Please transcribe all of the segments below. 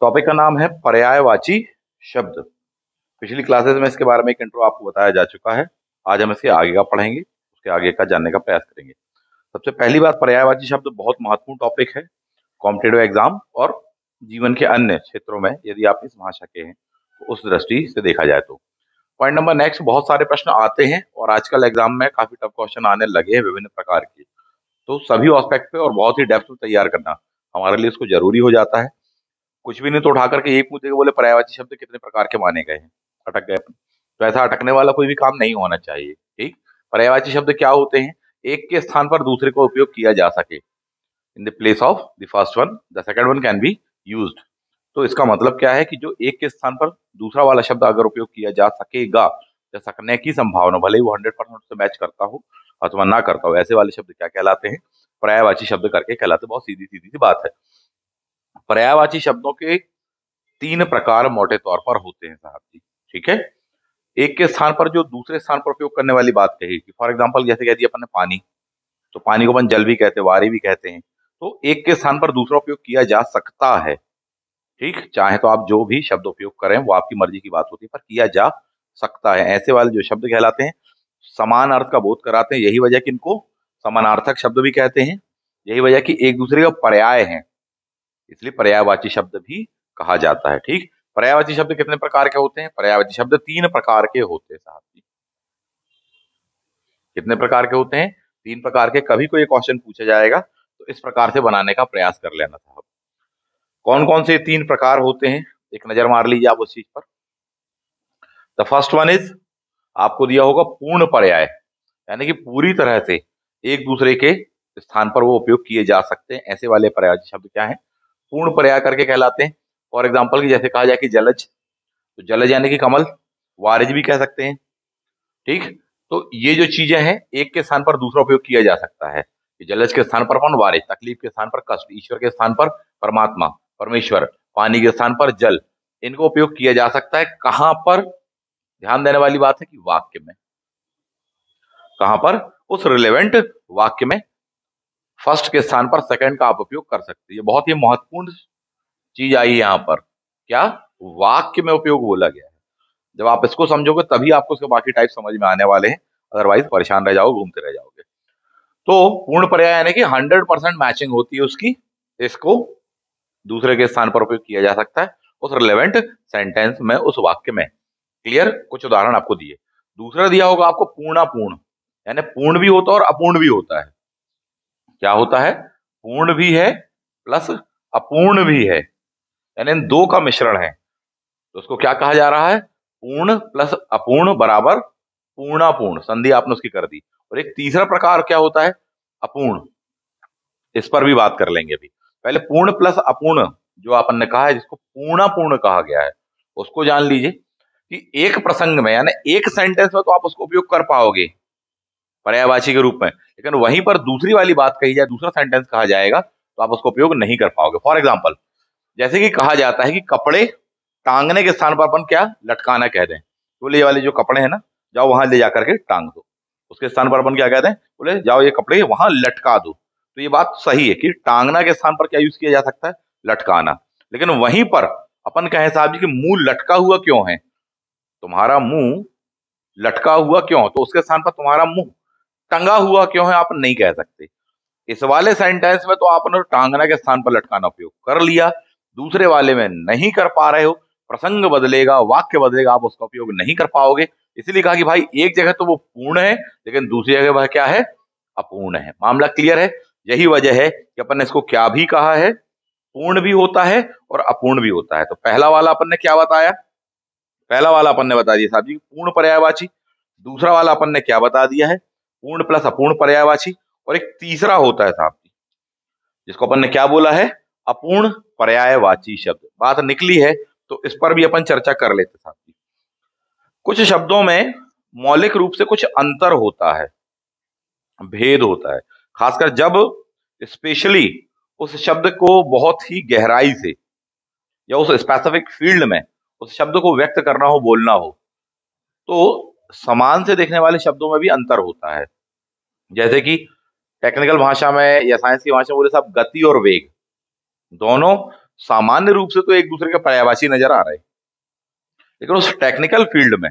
Topic का नाम है पर्यायवाची शब्द। पिछली क्लासेस में इसके बारे में एक इंट्रो आपको बताया जा चुका है। आज हम इसके आगे का पढ़ेंगे, उसके आगे का जानने का प्रयास करेंगे। सबसे पहली बात, पर्यायवाची शब्द बहुत महत्वपूर्ण टॉपिक है कॉम्पिटेटिव एग्जाम और जीवन के अन्य क्षेत्रों में यदि आप इस भाषा के हैं तो उस दृष्टि से देखा जाए तो। पॉइंट नंबर नेक्स्ट, बहुत सारे प्रश्न आते हैं और आजकल एग्जाम में काफी टफ क्वेश्चन आने लगे हैं विभिन्न प्रकार के, तो सभी एस्पेक्ट पे और बहुत ही डेप्थ में तैयार करना हमारे लिए इसको जरूरी हो जाता है। कुछ भी नहीं तो उठा करके एक मुद्दे को बोले पर्यायवाची शब्द कितने प्रकार के माने गए हैं, अटक गए अपन। तो ऐसा अटकने वाला कोई भी काम नहीं होना चाहिए। ठीक, पर्यायवाची शब्द क्या होते हैं? एक के स्थान पर दूसरे को उपयोग किया जा सके। In the place of the first one the second one can be used. तो इसका मतलब क्या है कि जो एक के स्थान पर दूसरा वाला शब्द अगर उपयोग किया जा सकेगा या सकने की संभावना, भले ही वो 100% से मैच करता हो अथवा ना करता हो, ऐसे वाले शब्द क्या कहलाते हैं? पर्यायवाची शब्द करके कहलाते। बहुत सीधी सीधी सी बात है। पर्यायवाची शब्दों के 3 प्रकार मोटे तौर पर होते हैं साहब जी। ठीक है, एक के स्थान पर जो दूसरे स्थान पर उपयोग करने वाली बात कही, फॉर एग्जांपल जैसे कह दिया अपन ने पानी, तो पानी को अपन जल भी कहते हैं, वारी भी कहते हैं। तो एक के स्थान पर दूसरा उपयोग किया जा सकता है। ठीक, चाहे तो आप जो भी शब्द उपयोग करें वो आपकी मर्जी की बात होती है, पर किया जा सकता है। ऐसे वाले जो शब्द कहलाते हैं समान अर्थ का बोध कराते हैं। यही वजह कि इनको समानार्थक शब्द भी कहते हैं। यही वजह कि एक दूसरे का पर्याय है, इसलिए पर्यायवाची शब्द भी कहा जाता है। ठीक, पर्यायवाची शब्द कितने प्रकार के होते हैं? पर्यायवाची शब्द 3 प्रकार के होते हैं साहब जी। कितने प्रकार के होते हैं? 3 प्रकार के। कभी कोई क्वेश्चन पूछा जाएगा तो इस प्रकार से बनाने का प्रयास कर लेना साहब। कौन कौन से 3 प्रकार होते हैं, एक नजर मार लीजिए आप उस चीज पर। द फर्स्ट वन इज, आपको दिया होगा पूर्ण पर्याय, यानी कि पूरी तरह से एक दूसरे के स्थान पर वो उपयोग किए जा सकते हैं। ऐसे वाले पर्यायवाची शब्द क्या है? पूर्ण पर्याय करके कहलाते हैं। फॉर एग्जाम्पल की जैसे कहा जाए कि जलज, तो जलज यानी कि कमल, वारिज भी कह सकते हैं। ठीक, तो ये जो चीजें हैं एक के स्थान पर दूसरा उपयोग किया जा सकता है। जलज के स्थान पर अपन वारिज, तकलीफ के स्थान पर कष्ट, ईश्वर के स्थान पर परमात्मा परमेश्वर, पानी के स्थान पर जल, इनको उपयोग किया जा सकता है। कहां पर? ध्यान देने वाली बात है कि वाक्य में। कहां पर? उस रिलेवेंट वाक्य में फर्स्ट के स्थान पर सेकंड का आप उपयोग कर सकते हैं। ये बहुत ही महत्वपूर्ण चीज आई यहाँ पर। क्या? वाक्य में उपयोग बोला गया है। जब आप इसको समझोगे तभी आपको उसके बाकी टाइप समझ में आने वाले हैं, अदरवाइज परेशान रह जाओगे, घूमते रह जाओगे। तो पूर्ण पर्याय यानी कि 100% मैचिंग होती है उसकी, इसको दूसरे के स्थान पर उपयोग किया जा सकता है उस रिलेवेंट सेंटेंस में, उस वाक्य में। क्लियर? कुछ उदाहरण आपको दिए। दूसरा दिया होगा आपको पूर्णापूर्ण, यानी पूर्ण भी होता है और अपूर्ण भी होता है। क्या होता है? पूर्ण भी है प्लस अपूर्ण भी है, यानी इन दो का मिश्रण है। तो उसको क्या कहा जा रहा है? पूर्ण प्लस अपूर्ण बराबर पूर्णापूर्ण। संधि आपने उसकी कर दी। और एक तीसरा प्रकार क्या होता है? अपूर्ण। इस पर भी बात कर लेंगे अभी। पहले पूर्ण प्लस अपूर्ण जो आपन ने कहा है, जिसको पूर्णापूर्ण कहा गया है, उसको जान लीजिए कि एक प्रसंग में यानी एक सेंटेंस में तो आप उसको उपयोग कर पाओगे पर्यायवाची के रूप में, लेकिन वहीं पर दूसरी वाली बात कही जाए, दूसरा सेंटेंस कहा जाएगा तो आप उसको उपयोग नहीं कर पाओगे। फॉर एग्जाम्पल जैसे कि कहा जाता है कि कपड़े टांगने के स्थान पर अपन क्या लटकाना कह दें। बोले ये वाले जो कपड़े हैं ना, जाओ वहां ले जाकर के टांग दो। उसके स्थान पर अपन क्या कहते हैं? बोले जाओ ये कपड़े वहां लटका दो। तो ये बात सही है कि टांगना के स्थान पर क्या यूज किया जा सकता है? लटकाना। लेकिन वहीं पर अपन कहें साहब जी कि मुंह लटका हुआ क्यों है, तुम्हारा मुंह लटका हुआ क्यों, तो उसके स्थान पर तुम्हारा मुंह टंगा हुआ क्यों है, आप नहीं कह सकते। इस वाले सेंटेंस में तो आपने टांगना के स्थान पर लटकाना उपयोग कर लिया, दूसरे वाले में नहीं कर पा रहे हो, प्रसंग बदलेगा, वाक्य बदलेगा, आप उसका उपयोग नहीं कर पाओगे। इसलिए कहा कि भाई एक जगह तो वो पूर्ण है लेकिन दूसरी जगह वह क्या है? अपूर्ण है। मामला क्लियर है? यही वजह है कि अपन ने इसको क्या भी कहा है, पूर्ण भी होता है और अपूर्ण भी होता है। तो पहला वाला अपन ने क्या बताया? पहला वाला अपन ने बता दिया साहब जी पूर्ण पर्यायवाची। दूसरा वाला अपन ने क्या बता दिया है? पूर्ण प्लस अपूर्ण पर्यायवाची। और एक तीसरा होता है साहब जी जिसको अपन ने क्या बोला है? अपूर्ण पर्यायवाची शब्द। बात निकली है तो इस पर भी अपन चर्चा कर लेते साहब जी। कुछ शब्दों में मौलिक रूप से कुछ अंतर होता है, भेद होता है, खासकर जब स्पेशली उस शब्द को बहुत ही गहराई से या उस स्पेसिफिक फील्ड में उस शब्द को व्यक्त करना हो, बोलना हो, तो समान से देखने वाले शब्दों में भी अंतर होता है। जैसे कि टेक्निकल भाषा में या साइंस की भाषा में बोले साहब गति और वेग दोनों सामान्य रूप से तो एक दूसरे के पर्यायवाची नजर आ रहे हैं, लेकिन उस टेक्निकल फील्ड में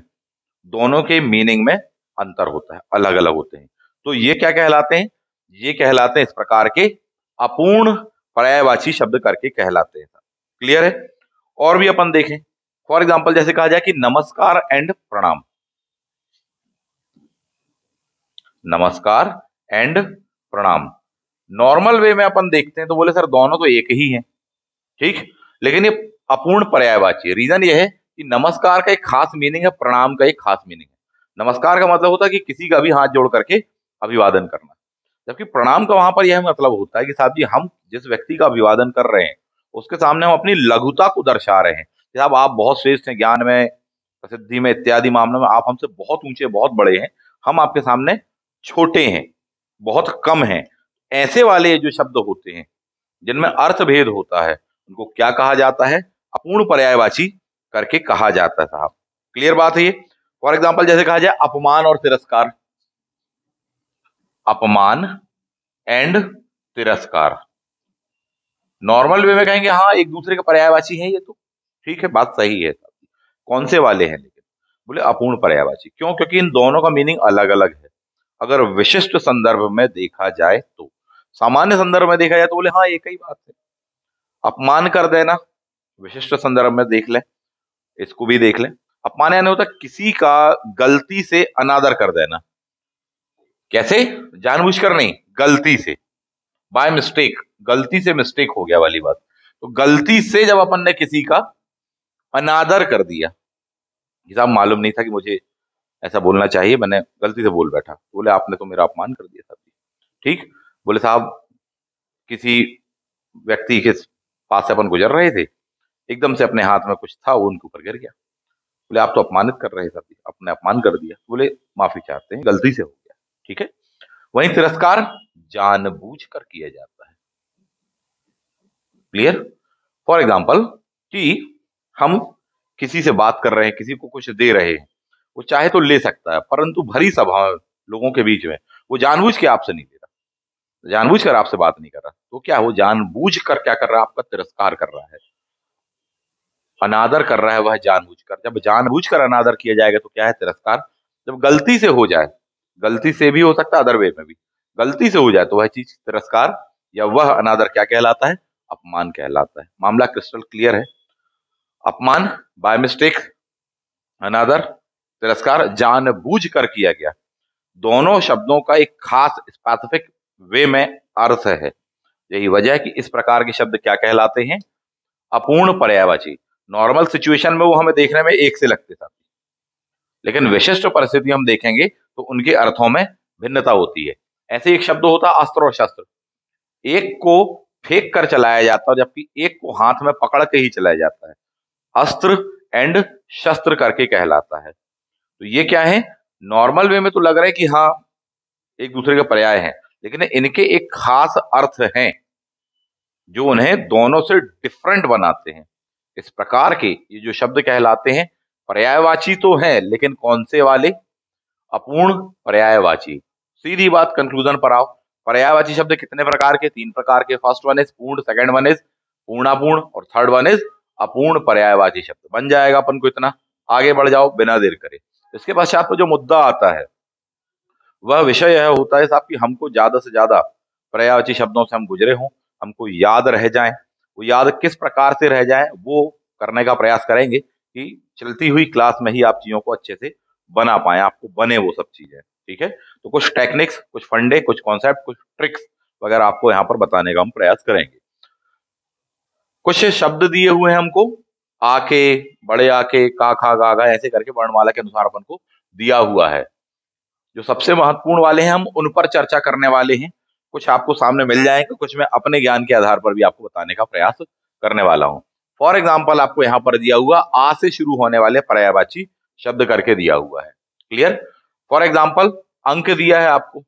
दोनों के मीनिंग में अंतर होता है, अलग अलग होते हैं। तो ये क्या कहलाते हैं? ये कहलाते हैं इस प्रकार के अपूर्ण पर्यायवाची शब्द करके कहलाते हैं। क्लियर है? और भी अपन देखें, फॉर एग्जाम्पल जैसे कहा जाए कि नमस्कार एंड प्रणाम, नमस्कार एंड प्रणाम। नॉर्मल वे में अपन देखते हैं तो बोले सर दोनों तो एक ही हैं, ठीक, लेकिन ये अपूर्ण पर्यायवाची है। रीजन ये है कि नमस्कार का एक खास मीनिंग है, प्रणाम का एक खास मीनिंग है। नमस्कार का मतलब होता है कि किसी का भी हाथ जोड़ करके अभिवादन करना, जबकि प्रणाम का वहां पर यह मतलब होता है कि साहब जी हम जिस व्यक्ति का अभिवादन कर रहे हैं उसके सामने हम अपनी लघुता को दर्शा रहे हैं कि साहब आप बहुत श्रेष्ठ हैं, ज्ञान में, प्रसिद्धि में, इत्यादि मामलों में आप हमसे बहुत ऊंचे, बहुत बड़े हैं, हम आपके सामने छोटे हैं, बहुत कम हैं। ऐसे वाले जो शब्द होते हैं जिनमें अर्थ भेद होता है उनको क्या कहा जाता है? अपूर्ण पर्यायवाची करके कहा जाता है साहब। क्लियर बात है ये? फॉर एग्जाम्पल जैसे कहा जाए अपमान और तिरस्कार, अपमान एंड तिरस्कार। नॉर्मल वे में कहेंगे हाँ एक दूसरे के पर्यायवाची हैं ये तो, ठीक है, बात सही है। कौन से वाले हैं? लेकिन बोले अपूर्ण पर्यायवाची। क्यों? क्योंकि इन दोनों का मीनिंग अलग अलग है। अगर विशिष्ट संदर्भ में देखा जाए तो, सामान्य संदर्भ में देखा जाए तो बोले हाँ एक ही बात है। अपमान कर देना, विशिष्ट संदर्भ में देख लें, इसको भी देख लें। अपमान यानी होता किसी का गलती से अनादर कर देना। कैसे? जानबूझकर नहीं, गलती से, बाय मिस्टेक, गलती से मिस्टेक हो गया वाली बात। तो गलती से जब अपन ने किसी का अनादर कर दिया, साहब मालूम नहीं था कि मुझे ऐसा बोलना चाहिए, मैंने गलती से बोल बैठा, बोले आपने तो मेरा अपमान कर दिया साहब। ठीक, बोले साहब किसी व्यक्ति के पास से अपन गुजर रहे थे, एकदम से अपने हाथ में कुछ था वो उनके ऊपर गिर गया, बोले आप तो अपमानित कर रहे थे, आपने अपमान कर दिया, बोले माफी चाहते हैं, गलती से हो गया। ठीक है। वहीं तिरस्कार जानबूझकर किया जाता है। क्लियर? फॉर एग्जाम्पल कि हम किसी से बात कर रहे हैं, किसी को कुछ दे रहे हैं, वो चाहे तो ले सकता है, परंतु भरी सभा लोगों के बीच में वो जानबूझ के आपसे नहीं दे रहा, जानबूझकर आपसे बात नहीं कर रहा, तो क्या वो जानबूझकर क्या कर रहा है? आपका तिरस्कार कर रहा है, अनादर कर रहा है वह जानबूझकर। जब जानबूझकर अनादर किया जाएगा तो क्या है? तिरस्कार। जब गलती से हो जाए, गलती से भी हो सकता है, अदर वे में भी गलती से हो जाए तो वह चीज तिरस्कार या वह अनादर क्या कहलाता है? अपमान कहलाता है। मामला क्रिस्टल क्लियर है? अपमान बाय मिस्टेक, अनादर, तिरस्कार जानबूझकर किया गया। दोनों शब्दों का एक खास स्पेसिफिक वे में अर्थ है। यही वजह है कि इस प्रकार के शब्द क्या कहलाते हैं? अपूर्ण पर्यायवाची। नॉर्मल सिचुएशन में वो हमें देखने में एक से लगते थे, लेकिन विशिष्ट परिस्थिति हम देखेंगे तो उनके अर्थों में भिन्नता होती है। ऐसे एक शब्द होता है अस्त्र और शस्त्र। एक को फेंक कर चलाया जाता है जबकि एक को हाथ में पकड़ के ही चलाया जाता है। अस्त्र एंड शस्त्र करके कहलाता है। तो ये क्या है? नॉर्मल वे में तो लग रहा है कि हाँ एक दूसरे के पर्याय हैं, लेकिन इनके एक खास अर्थ हैं जो उन्हें दोनों से डिफरेंट बनाते हैं। इस प्रकार के ये जो शब्द कहलाते हैं पर्यायवाची तो हैं, लेकिन कौन से वाले? अपूर्ण पर्यायवाची। सीधी बात कंक्लूजन पर आओ। पर्यायवाची शब्द कितने प्रकार के? 3 प्रकार के। फर्स्ट वन इज पूर्ण, सेकंड वन इज पूर्णापूर्ण और थर्ड वन इज अपूर्ण पर्यायवाची शब्द। बन जाएगा अपन को इतना। आगे बढ़ जाओ बिना देर करे। इसके पश्चात तो जो मुद्दा आता है वह विषय यह होता है साहब कि हमको ज्यादा से ज्यादा पर्यायवाची शब्दों से हम गुजरे हों, हमको याद रह जाएं। वो याद किस प्रकार से रह जाएं वो करने का प्रयास करेंगे कि चलती हुई क्लास में ही आप चीजों को अच्छे से बना पाए, आपको बने वो सब चीजें। ठीक है, तो कुछ टेक्निक्स, कुछ फंडे, कुछ कॉन्सेप्ट, कुछ ट्रिक्स वगैरह आपको यहाँ पर बताने का हम प्रयास करेंगे। कुछ शब्द दिए हुए हैं हमको, आके, बड़े आके, का, खा, गा, गा, ऐसे करके वर्णमाला के अनुसार अपन को दिया हुआ है। जो सबसे महत्वपूर्ण वाले हैं हम उन पर चर्चा करने वाले हैं। कुछ आपको सामने मिल जाएंगे, कुछ मैं अपने ज्ञान के आधार पर भी आपको बताने का प्रयास करने वाला हूं। फॉर एग्जाम्पल आपको यहाँ पर दिया हुआ आ से शुरू होने वाले पर्यायवाची शब्द करके दिया हुआ है। क्लियर? फॉर एग्जाम्पल अंक दिया है आपको।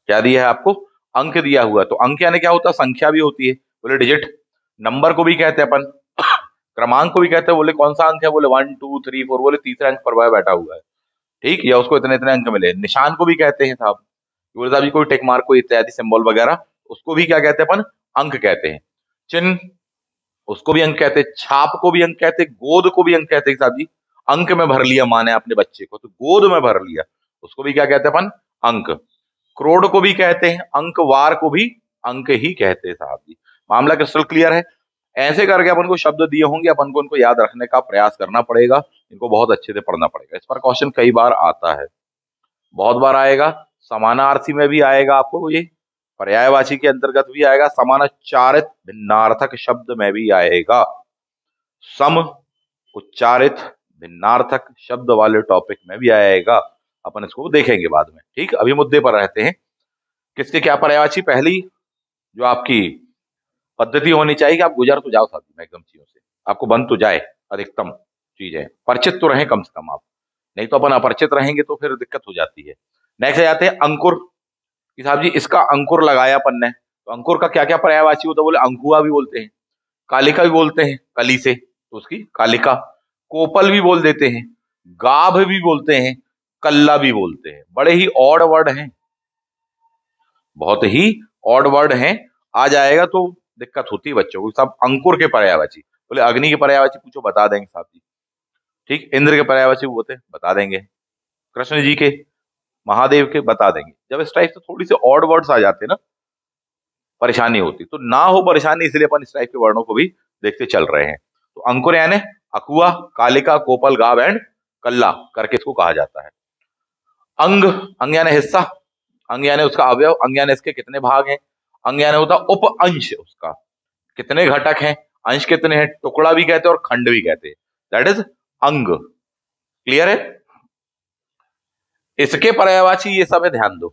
क्या दिया है आपको? अंक दिया हुआ। तो अंक यानी क्या होता है? संख्या भी होती है, बोले डिजिट। नंबर को भी कहते हैं अपन, क्रमांक को भी कहते हैं। बोले कौन सा अंक है? बोले 1 2 3 4, बोले तीसरे अंक पर वह बैठा हुआ है। ठीक, या उसको इतने इतने अंक मिले। निशान को भी कहते हैं साहब, बोले साहब जी कोई टिक मार्क, कोई इत्यादि सिंबल वगैरह, उसको भी क्या कहते हैं अपन? अंक कहते हैं। चिन्ह, उसको भी अंक कहते, छाप को भी अंक कहते, गोद को भी अंक कहते साहब जी। अंक में भर लिया माने अपने बच्चे को, तो गोद में भर लिया, उसको भी क्या कहते हैं अपन? अंक। करोड़ को भी कहते हैं अंक, वार को भी अंक ही कहते हैं साहब जी। मामला क्रिस्टल क्लियर है? ऐसे करके अपन को शब्द दिए होंगे, अपन को इनको याद रखने का प्रयास करना पड़ेगा, इनको बहुत अच्छे से पढ़ना पड़ेगा। इस पर क्वेश्चन कई बार आता है, बहुत बार आएगा। समानार्थी में भी आएगा आपको, ये पर्यायवाची के अंतर्गत भी आएगा, समानाचारित भिन्नार्थक शब्द में भी आएगा। सम उच्चारित भिन्नार्थक शब्द वाले टॉपिक में भी आएगा, अपन इसको देखेंगे बाद में। ठीक, अभी मुद्दे पर रहते हैं। किसके क्या पर्यायवाची? पहली जो आपकी पद्धति होनी चाहिए कि आप गुजर तो जाओ साथ में एकदम चीजों से, आपको बन तो जाए, अधिकतम चीजें परिचित तो रहें कम से कम आप, नहीं तो अपन अपरिचित रहेंगे तो फिर दिक्कत हो जाती है। नेक्स्ट जाते हैं अंकुर कि साहब जी इसका अंकुर लगाया अपन ने, तो अंकुर का क्या क्या पर्यायवाची होता है? बोले अंकुआ भी बोलते हैं, कालिका भी बोलते हैं, कली से तो उसकी कालिका, कोपल भी बोल देते हैं, गाभ भी बोलते हैं, कल्ला भी बोलते हैं। बड़े ही ऑड वर्ड हैं, बहुत ही ऑड वर्ड हैं, आ जाएगा तो दिक्कत होती है बच्चों को। सब अंकुर के पर्यायवाची, बोले अग्नि के पर्यायवाची पूछो बता देंगे साहब जी। ठीक, इंद्र के पर्यायवाची होते बता देंगे, कृष्ण जी के, महादेव के बता देंगे। जब इस टाइप से थोड़ी सी ऑड वर्ड्स आ जाते हैं ना, परेशानी होती, तो ना हो परेशानी, इसलिए अपन इस टाइप के वर्णों को भी देखते चल रहे हैं। तो अंकुर यानी अकुआ, कालिका, कोपल, गाव एंड कल्ला करके इसको कहा जाता है। अंग, अंग यानी हिस्सा, अंग यानी उसका अवयव, अंग यानी इसके कितने भाग हैं, अंग यानी होता उप अंश, उसका कितने घटक हैं, अंश कितने हैं, टुकड़ा भी कहते हैं और खंड भी कहते हैं, दैट इज अंग। क्लियर है? इसके पर्यायवाची ये सब है, ध्यान दो।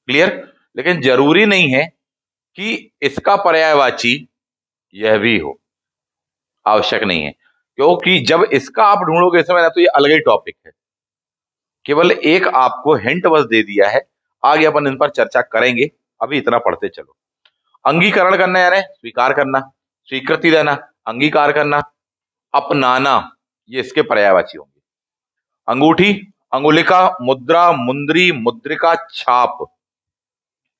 क्लियर? लेकिन जरूरी नहीं है कि इसका पर्यायवाची यह भी हो, आवश्यक नहीं है, क्योंकि जब इसका आप ढूंढोगे इसमें ना, तो ये अलग ही टॉपिक है। केवल एक आपको हिंट बस दे दिया है, आगे अपन इन पर चर्चा करेंगे, अभी इतना पढ़ते चलो। अंगीकरण करना यानी स्वीकार करना, स्वीकृति देना, अंगीकार करना, अपनाना, ये इसके पर्यायवाची होंगे। अंगूठी, अंगुलिका, मुद्रा, मुंदरी, मुद्रिका, छाप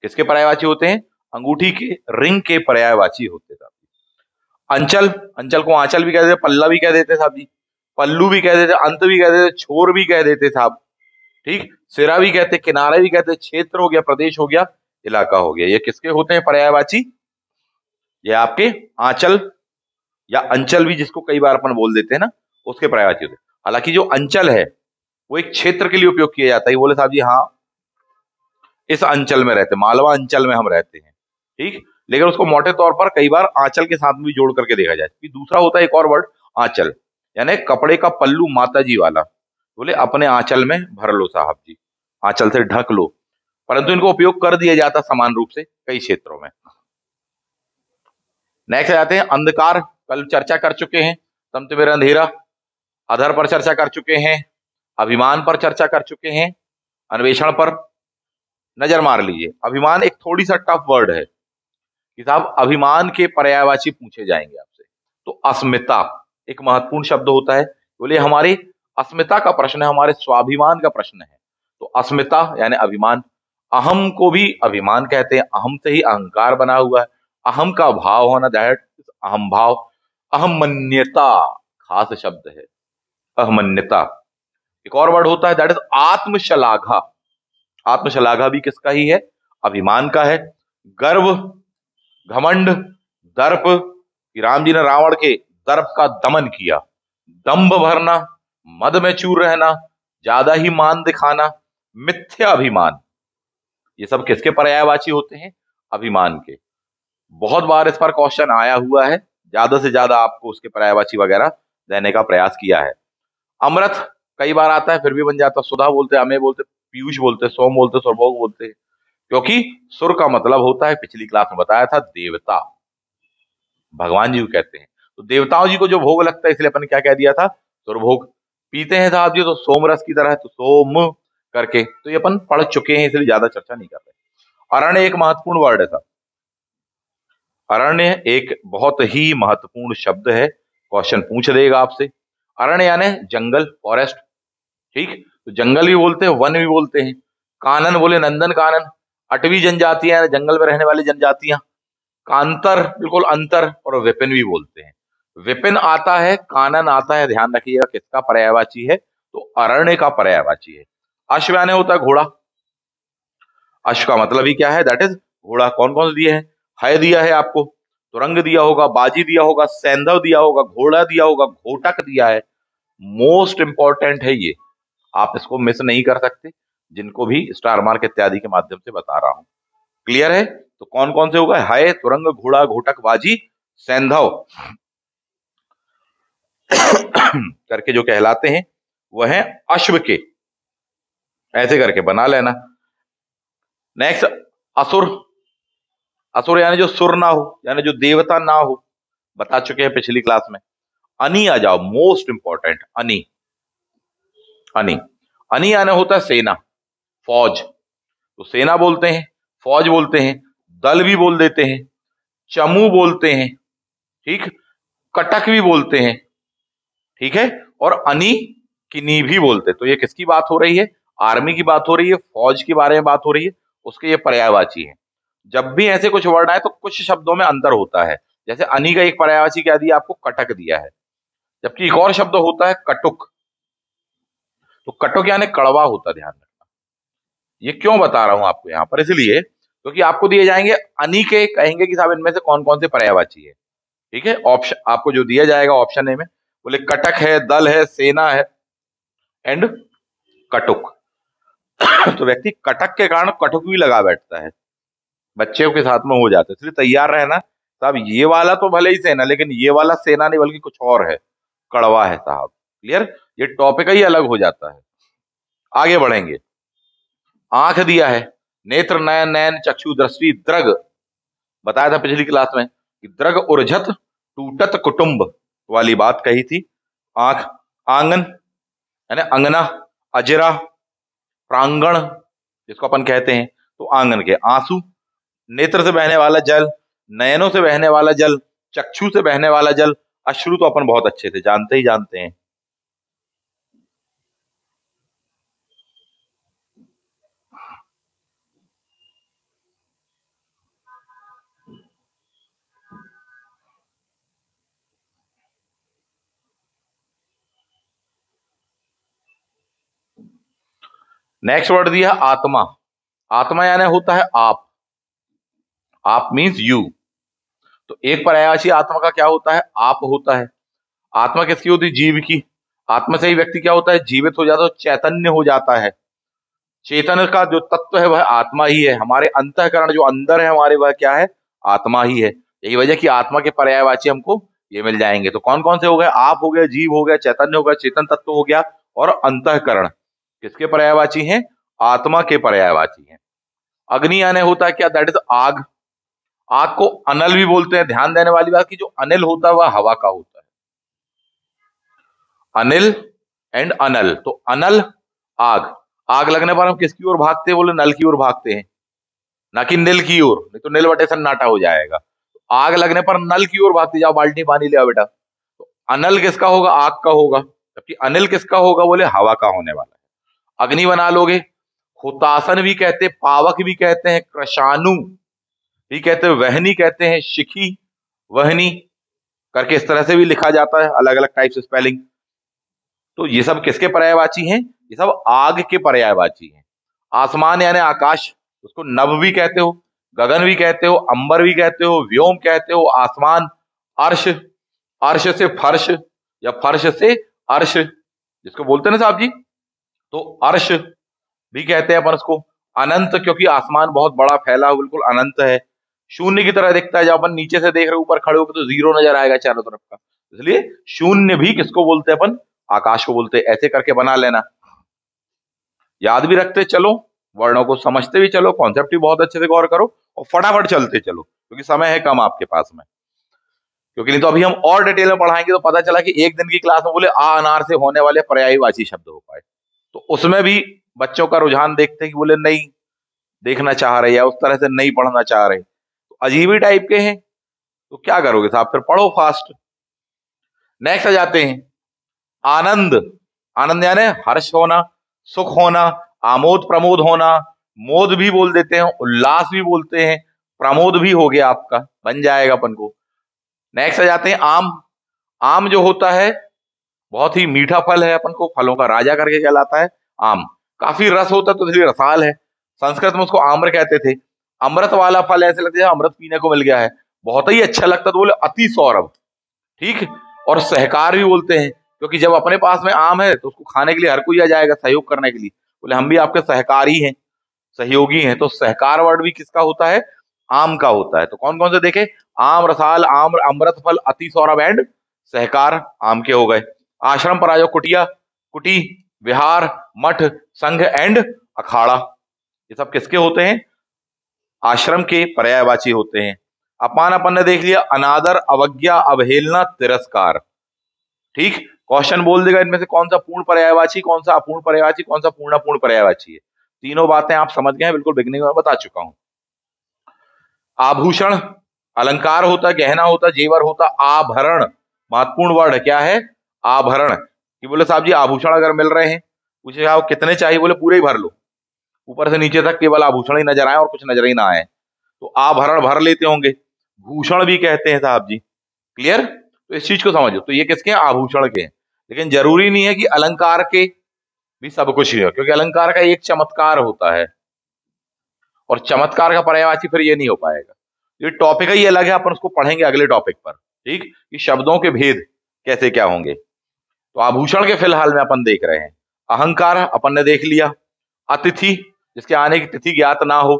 किसके पर्यायवाची होते हैं? अंगूठी के, रिंग के पर्यायवाची होते हैं। अंचल, अंचल को आंचल भी कह देते, पल्ला भी कह देते साहब जी, पल्लू भी कह देते, अंत भी कह देते, छोर भी कह देते साहब। ठीक, सिरा भी कहते, किनारे भी कहते, क्षेत्र हो गया, प्रदेश हो गया, इलाका हो गया। ये किसके होते हैं पर्यायवाची? ये आपके आंचल या अंचल भी जिसको कई बार अपन बोल देते हैं ना, उसके पर्यायवाची होते हैं। हालांकि जो अंचल है वो एक क्षेत्र के लिए उपयोग किया जाता है। बोले साहब जी हाँ इस अंचल में रहते, मालवा अंचल में हम रहते हैं। ठीक, लेकिन उसको मोटे तौर पर कई बार आंचल के साथ भी जोड़ करके देखा जाए। दूसरा होता है एक और वर्ड आंचल, यानी कपड़े का पल्लू माता जी वाला, बोले अपने आंचल में भर लो साहब जी, आंचल से ढक लो, परंतु इनको उपयोग कर दिया जाता समान रूप से कई क्षेत्रों में। नेक्स्ट आते हैं अंधकार, कल चर्चा कर चुके हैं, तमते मेरा अंधेरा, अधर पर चर्चा कर चुके हैं, अभिमान पर चर्चा कर चुके हैं, अन्वेषण पर नजर मार लीजिए। अभिमान एक थोड़ी सा टफ वर्ड है कि साहब अभिमान के पर्यायवाची पूछे जाएंगे आपसे। तो अस्मिता एक महत्वपूर्ण शब्द होता है, बोले हमारी अस्मिता का प्रश्न है, हमारे स्वाभिमान का प्रश्न है, तो अस्मिता यानी अभिमान। अहम को भी अभिमान कहते हैं, अहम से ही अहंकार बना हुआ है, अहम का भाव होना, दैट अहम भाव। अहमन्यता खास शब्द है, अहमन्यता। एक और वर्ड होता है दैट इज आत्मशलाघा, आत्मशलाघा भी किसका ही है? अभिमान का है। गर्व, घमंड, दर्प कि राम जी ने रावण के दर्प का दमन किया, दंभ भरना, मद में चूर रहना, ज्यादा ही मान दिखाना, मिथ्या अभिमान, ये सब किसके पर्यायवाची होते हैं? अभिमान के। बहुत बार इस पर क्वेश्चन आया हुआ है, ज्यादा से ज्यादा आपको उसके पर्यायवाची वगैरह देने का प्रयास किया है। अमृत कई बार आता है फिर भी बन जाता, सुधा बोलते, अमे बोलते, पीयूष बोलते, सोम बोलते, स्वरभोग बोलते, क्योंकि सुर का मतलब होता है, पिछली क्लास में बताया था, देवता, भगवान जी को कहते हैं। तो देवताओं जी को जो भोग लगता है, इसलिए अपन क्या कह दिया था? सुरभोग। पीते हैं साहब जी तो सोमरस की तरह है, तो सोम करके, तो ये अपन पढ़ चुके हैं, इसलिए ज्यादा चर्चा नहीं कर रहे। अरण्य एक महत्वपूर्ण वर्ड है साहब, अरण्य एक बहुत ही महत्वपूर्ण शब्द है, क्वेश्चन पूछ देगा आपसे। अरण्य यानी जंगल, फॉरेस्ट। ठीक, तो जंगल भी बोलते हैं, वन भी बोलते हैं। कानन बोले नंदन कानन, अटवी जनजातियां, जंगल में रहने वाली जनजातियां, कांतर बिल्कुल अंतर, और विपिन भी बोलते हैं। विपिन आता है, कानन आता है, ध्यान रखिएगा किसका पर्यायवाची है, तो अरण्य का पर्यायवाची है। अश्व यानी होता है घोड़ा, अश्व का मतलब ही क्या है, दैट इज घोड़ा। कौन कौन से दिए हैं, है दिया है आपको, तुरंग दिया होगा, बाजी दिया होगा, सैंधव दिया होगा, घोड़ा दिया होगा, घोटक दिया है। मोस्ट इंपॉर्टेंट है ये, आप इसको मिस नहीं कर सकते, जिनको भी स्टार मार्क इत्यादि के माध्यम से बता रहा हूं। क्लियर है, तो कौन कौन से होगा, है, तुरंग, घोड़ा, घोटक, बाजी, सैंधव करके जो कहलाते हैं वह है अश्व के। ऐसे करके बना लेना। नेक्स्ट, असुर। असुर यानी जो सुर ना हो, यानी जो देवता ना हो, बता चुके हैं पिछली क्लास में। अनि आ जाओ, मोस्ट इंपॉर्टेंट, अनि। अनि अनि यानी होता है सेना, फौज। तो सेना बोलते हैं, फौज बोलते हैं, दल भी बोल देते हैं, चमू बोलते हैं, ठीक, कटक भी बोलते हैं, ठीक है, और अनि किनी भी बोलते हैं। तो ये किसकी बात हो रही है, आर्मी की बात हो रही है, फौज के बारे में बात हो रही है, उसके ये पर्यायवाची है। जब भी ऐसे कुछ वर्ड आए तो कुछ शब्दों में अंतर होता है। जैसे अनि का एक पर्यायवाची क्या दिया आपको, कटक दिया है, जबकि एक और शब्द होता है कटुक। तो कटुक यानी कड़वा होता है, ध्यान रखना। ये क्यों बता रहा हूं आपको यहां पर, इसलिए क्योंकि आपको दिए जाएंगे अनि के, कहेंगे कि साहब इनमें से कौन कौन से पर्यायवाची है, ठीक है। ऑप्शन आपको जो दिया जाएगा ऑप्शन ए में, बोले कटक है, दल है, सेना है, एंड कटुक। तो व्यक्ति कटक के कारण कटुक भी लगा बैठता है, बच्चों के साथ में हो जाता है। इसलिए तैयार रहना साहब, ये वाला तो भले ही सेना, लेकिन ये वाला सेना नहीं बल्कि कुछ और है, कड़वा है साहब। क्लियर, ये टॉपिक ही अलग हो जाता है। आगे बढ़ेंगे। आंख दिया है, नेत्र, नयन, नयन, चक्षु, दृष्टि, दृग। बताया था पिछली क्लास में कि दृग उर्झत टूटत कुटुंब वाली बात कही थी। आंख, आंगन यानी अंगना, अजरा, प्रांगण जिसको अपन कहते हैं, तो आंगन के। आंसू, नेत्र से बहने वाला जल, नयनों से बहने वाला जल, चक्षु से बहने वाला जल, अश्रु तो अपन बहुत अच्छे से जानते ही जानते हैं। नेक्स्ट वर्ड दिया आत्मा। आत्मा यानी होता है आप मीन्स यू। तो एक पर्यायवाची आत्मा का क्या होता है, आप होता है। आत्मा किसकी होती है, जीव की। आत्मा से ही व्यक्ति क्या होता है, जीवित हो जाता है, चैतन्य हो जाता है। चेतन का जो तत्व है वह आत्मा ही है। हमारे अंतःकरण जो अंदर है हमारे, वह क्या है, आत्मा ही है। यही वजह कि आत्मा के पर्यायवाची हमको ये मिल जाएंगे। तो कौन कौन से हो गए, आप हो गए, जीव हो गया, चैतन्य हो गया, चेतन तत्व हो गया, और अंतःकरण किसके पर्यायवाची हैं, आत्मा के पर्यायवाची हैं। अग्नि यानी होता है क्या, दैट इज आग। आग को अनल भी बोलते हैं। ध्यान देने वाली बात कि जो अनिल होता है वह हवा का होता है। अनिल एंड अनल, तो अनल आग। आग लगने पर हम किसकी ओर भागते हैं, बोले नल की ओर भागते हैं, ना कि नील की ओर, नहीं तो नील बटे सन्नाटा हो जाएगा। तो आग लगने पर नल की ओर भागते जाओ, बाल्टी पानी ले आओ बेटा। तो अनल किसका होगा, आग का होगा, जबकि अनिल किसका होगा, बोले हवा का होने वाला है। अग्नि बना लोगे। हुतासन भी कहते हैं, पावक भी कहते हैं, कृशानु भी कहते हैं, वहनी कहते हैं, शिखी, वहनी करके इस तरह से भी लिखा जाता है, अलग अलग टाइप से स्पेलिंग। तो ये सब किसके पर्यायवाची हैं, ये सब आग के पर्यायवाची हैं। आसमान यानी आकाश, उसको नभ भी कहते हो, गगन भी कहते हो, अंबर भी कहते हो, व्योम कहते हो, आसमान, अर्श, अर्श से फर्श या फर्श से अर्श जिसको बोलते हैं ना साहब जी, तो अर्श भी कहते हैं अपन उसको। अनंत, क्योंकि आसमान बहुत बड़ा फैला हुआ बिल्कुल अनंत है। शून्य की तरह दिखता है, जब अपन नीचे से देख रहे ऊपर खड़े होकर तो जीरो नजर आएगा चारों तरफ का, इसलिए शून्य भी किसको बोलते हैं अपन, आकाश को बोलते हैं। ऐसे करके बना लेना, याद भी रखते चलो, वर्णों को समझते भी चलो, कॉन्सेप्ट भी बहुत अच्छे से गौर करो, और फटाफट चलते चलो क्योंकि समय है कम आपके पास में। क्योंकि नहीं तो अभी हम और डिटेल में पढ़ाएंगे तो पता चला कि एक दिन की क्लास में बोले आ अनार से होने वाले पर्यायवाची शब्द हो पाए, तो उसमें भी बच्चों का रुझान देखते हैं कि बोले नहीं देखना चाह रहे या उस तरह से नहीं पढ़ना चाह रहे, तो अजीब ही टाइप के हैं, तो क्या करोगे साहब, फिर पढ़ो फास्ट। नेक्स्ट आ जाते हैं आनंद। आनंद यानी हर्ष होना, सुख होना, आमोद प्रमोद होना, मोद भी बोल देते हैं, उल्लास भी बोलते हैं, प्रमोद भी हो गया आपका, बन जाएगा अपन को। नेक्स्ट आ जाते हैं आम। आम जो होता है बहुत ही मीठा फल है, अपन को फलों का राजा करके कहलाता है आम। काफी रस होता है तो इसलिए रसाल है। संस्कृत में उसको आम्र कहते थे। अमृत वाला फल ऐसे लगता है अमृत पीने को मिल गया है, बहुत ही अच्छा लगता, तो बोले अति सौरभ। ठीक। और सहकार भी बोलते हैं, क्योंकि जब अपने पास में आम है तो उसको खाने के लिए हर कोई आ जाएगा सहयोग करने के लिए, बोले हम भी आपके सहकारी हैं, सहयोगी हैं। तो सहकार वर्ड भी किसका होता है? आम का होता है। तो कौन कौन से देखे? आम, रसाल, आम्र, अमृत फल, अति सौरभ एंड सहकार आम के हो गए। आश्रम पर आ जाओ। कुटिया, कुटी, विहार, मठ, संघ एंड अखाड़ा, ये सब किसके होते हैं? आश्रम के पर्यायवाची होते हैं। अपमान अपन ने देख लिया, अनादर, अवज्ञा, अवहेलना, तिरस्कार। ठीक। क्वेश्चन बोल देगा इनमें से कौन सा पूर्ण पर्यायवाची, कौन सा अपूर्ण पर्यायवाची, कौन सा पूर्ण अपूर्ण पर्यायवाची है। तीनों बातें आप समझ गए हैं, बिल्कुल बिगनिंग में बता चुका हूं। आभूषण अलंकार होता है, गहना होता है, जेवर होता है। आभरण महत्वपूर्ण वर्ड है, क्या है? आभरण। कि बोले साहब जी आभूषण अगर मिल रहे हैं, पूछे आप कितने चाहिए, बोले पूरे ही भर लो, ऊपर से नीचे तक केवल आभूषण ही नजर आए और कुछ नजर ही ना आए, तो आभरण भर लेते होंगे। भूषण भी कहते हैं साहब जी। क्लियर? तो इस चीज को समझो। तो ये किसके हैं? आभूषण के हैं। लेकिन जरूरी नहीं है कि अलंकार के भी सब कुछ ही हो, क्योंकि अलंकार का एक चमत्कार होता है और चमत्कार का पर्यायवाची फिर ये नहीं हो पाएगा। ये टॉपिक ही अलग है, अपन उसको पढ़ेंगे अगले टॉपिक पर। ठीक। कि शब्दों के भेद कैसे क्या होंगे। तो आभूषण के फिलहाल में अपन देख रहे हैं। अहंकार अपन ने देख लिया। अतिथि जिसके आने की तिथि ज्ञात ना हो।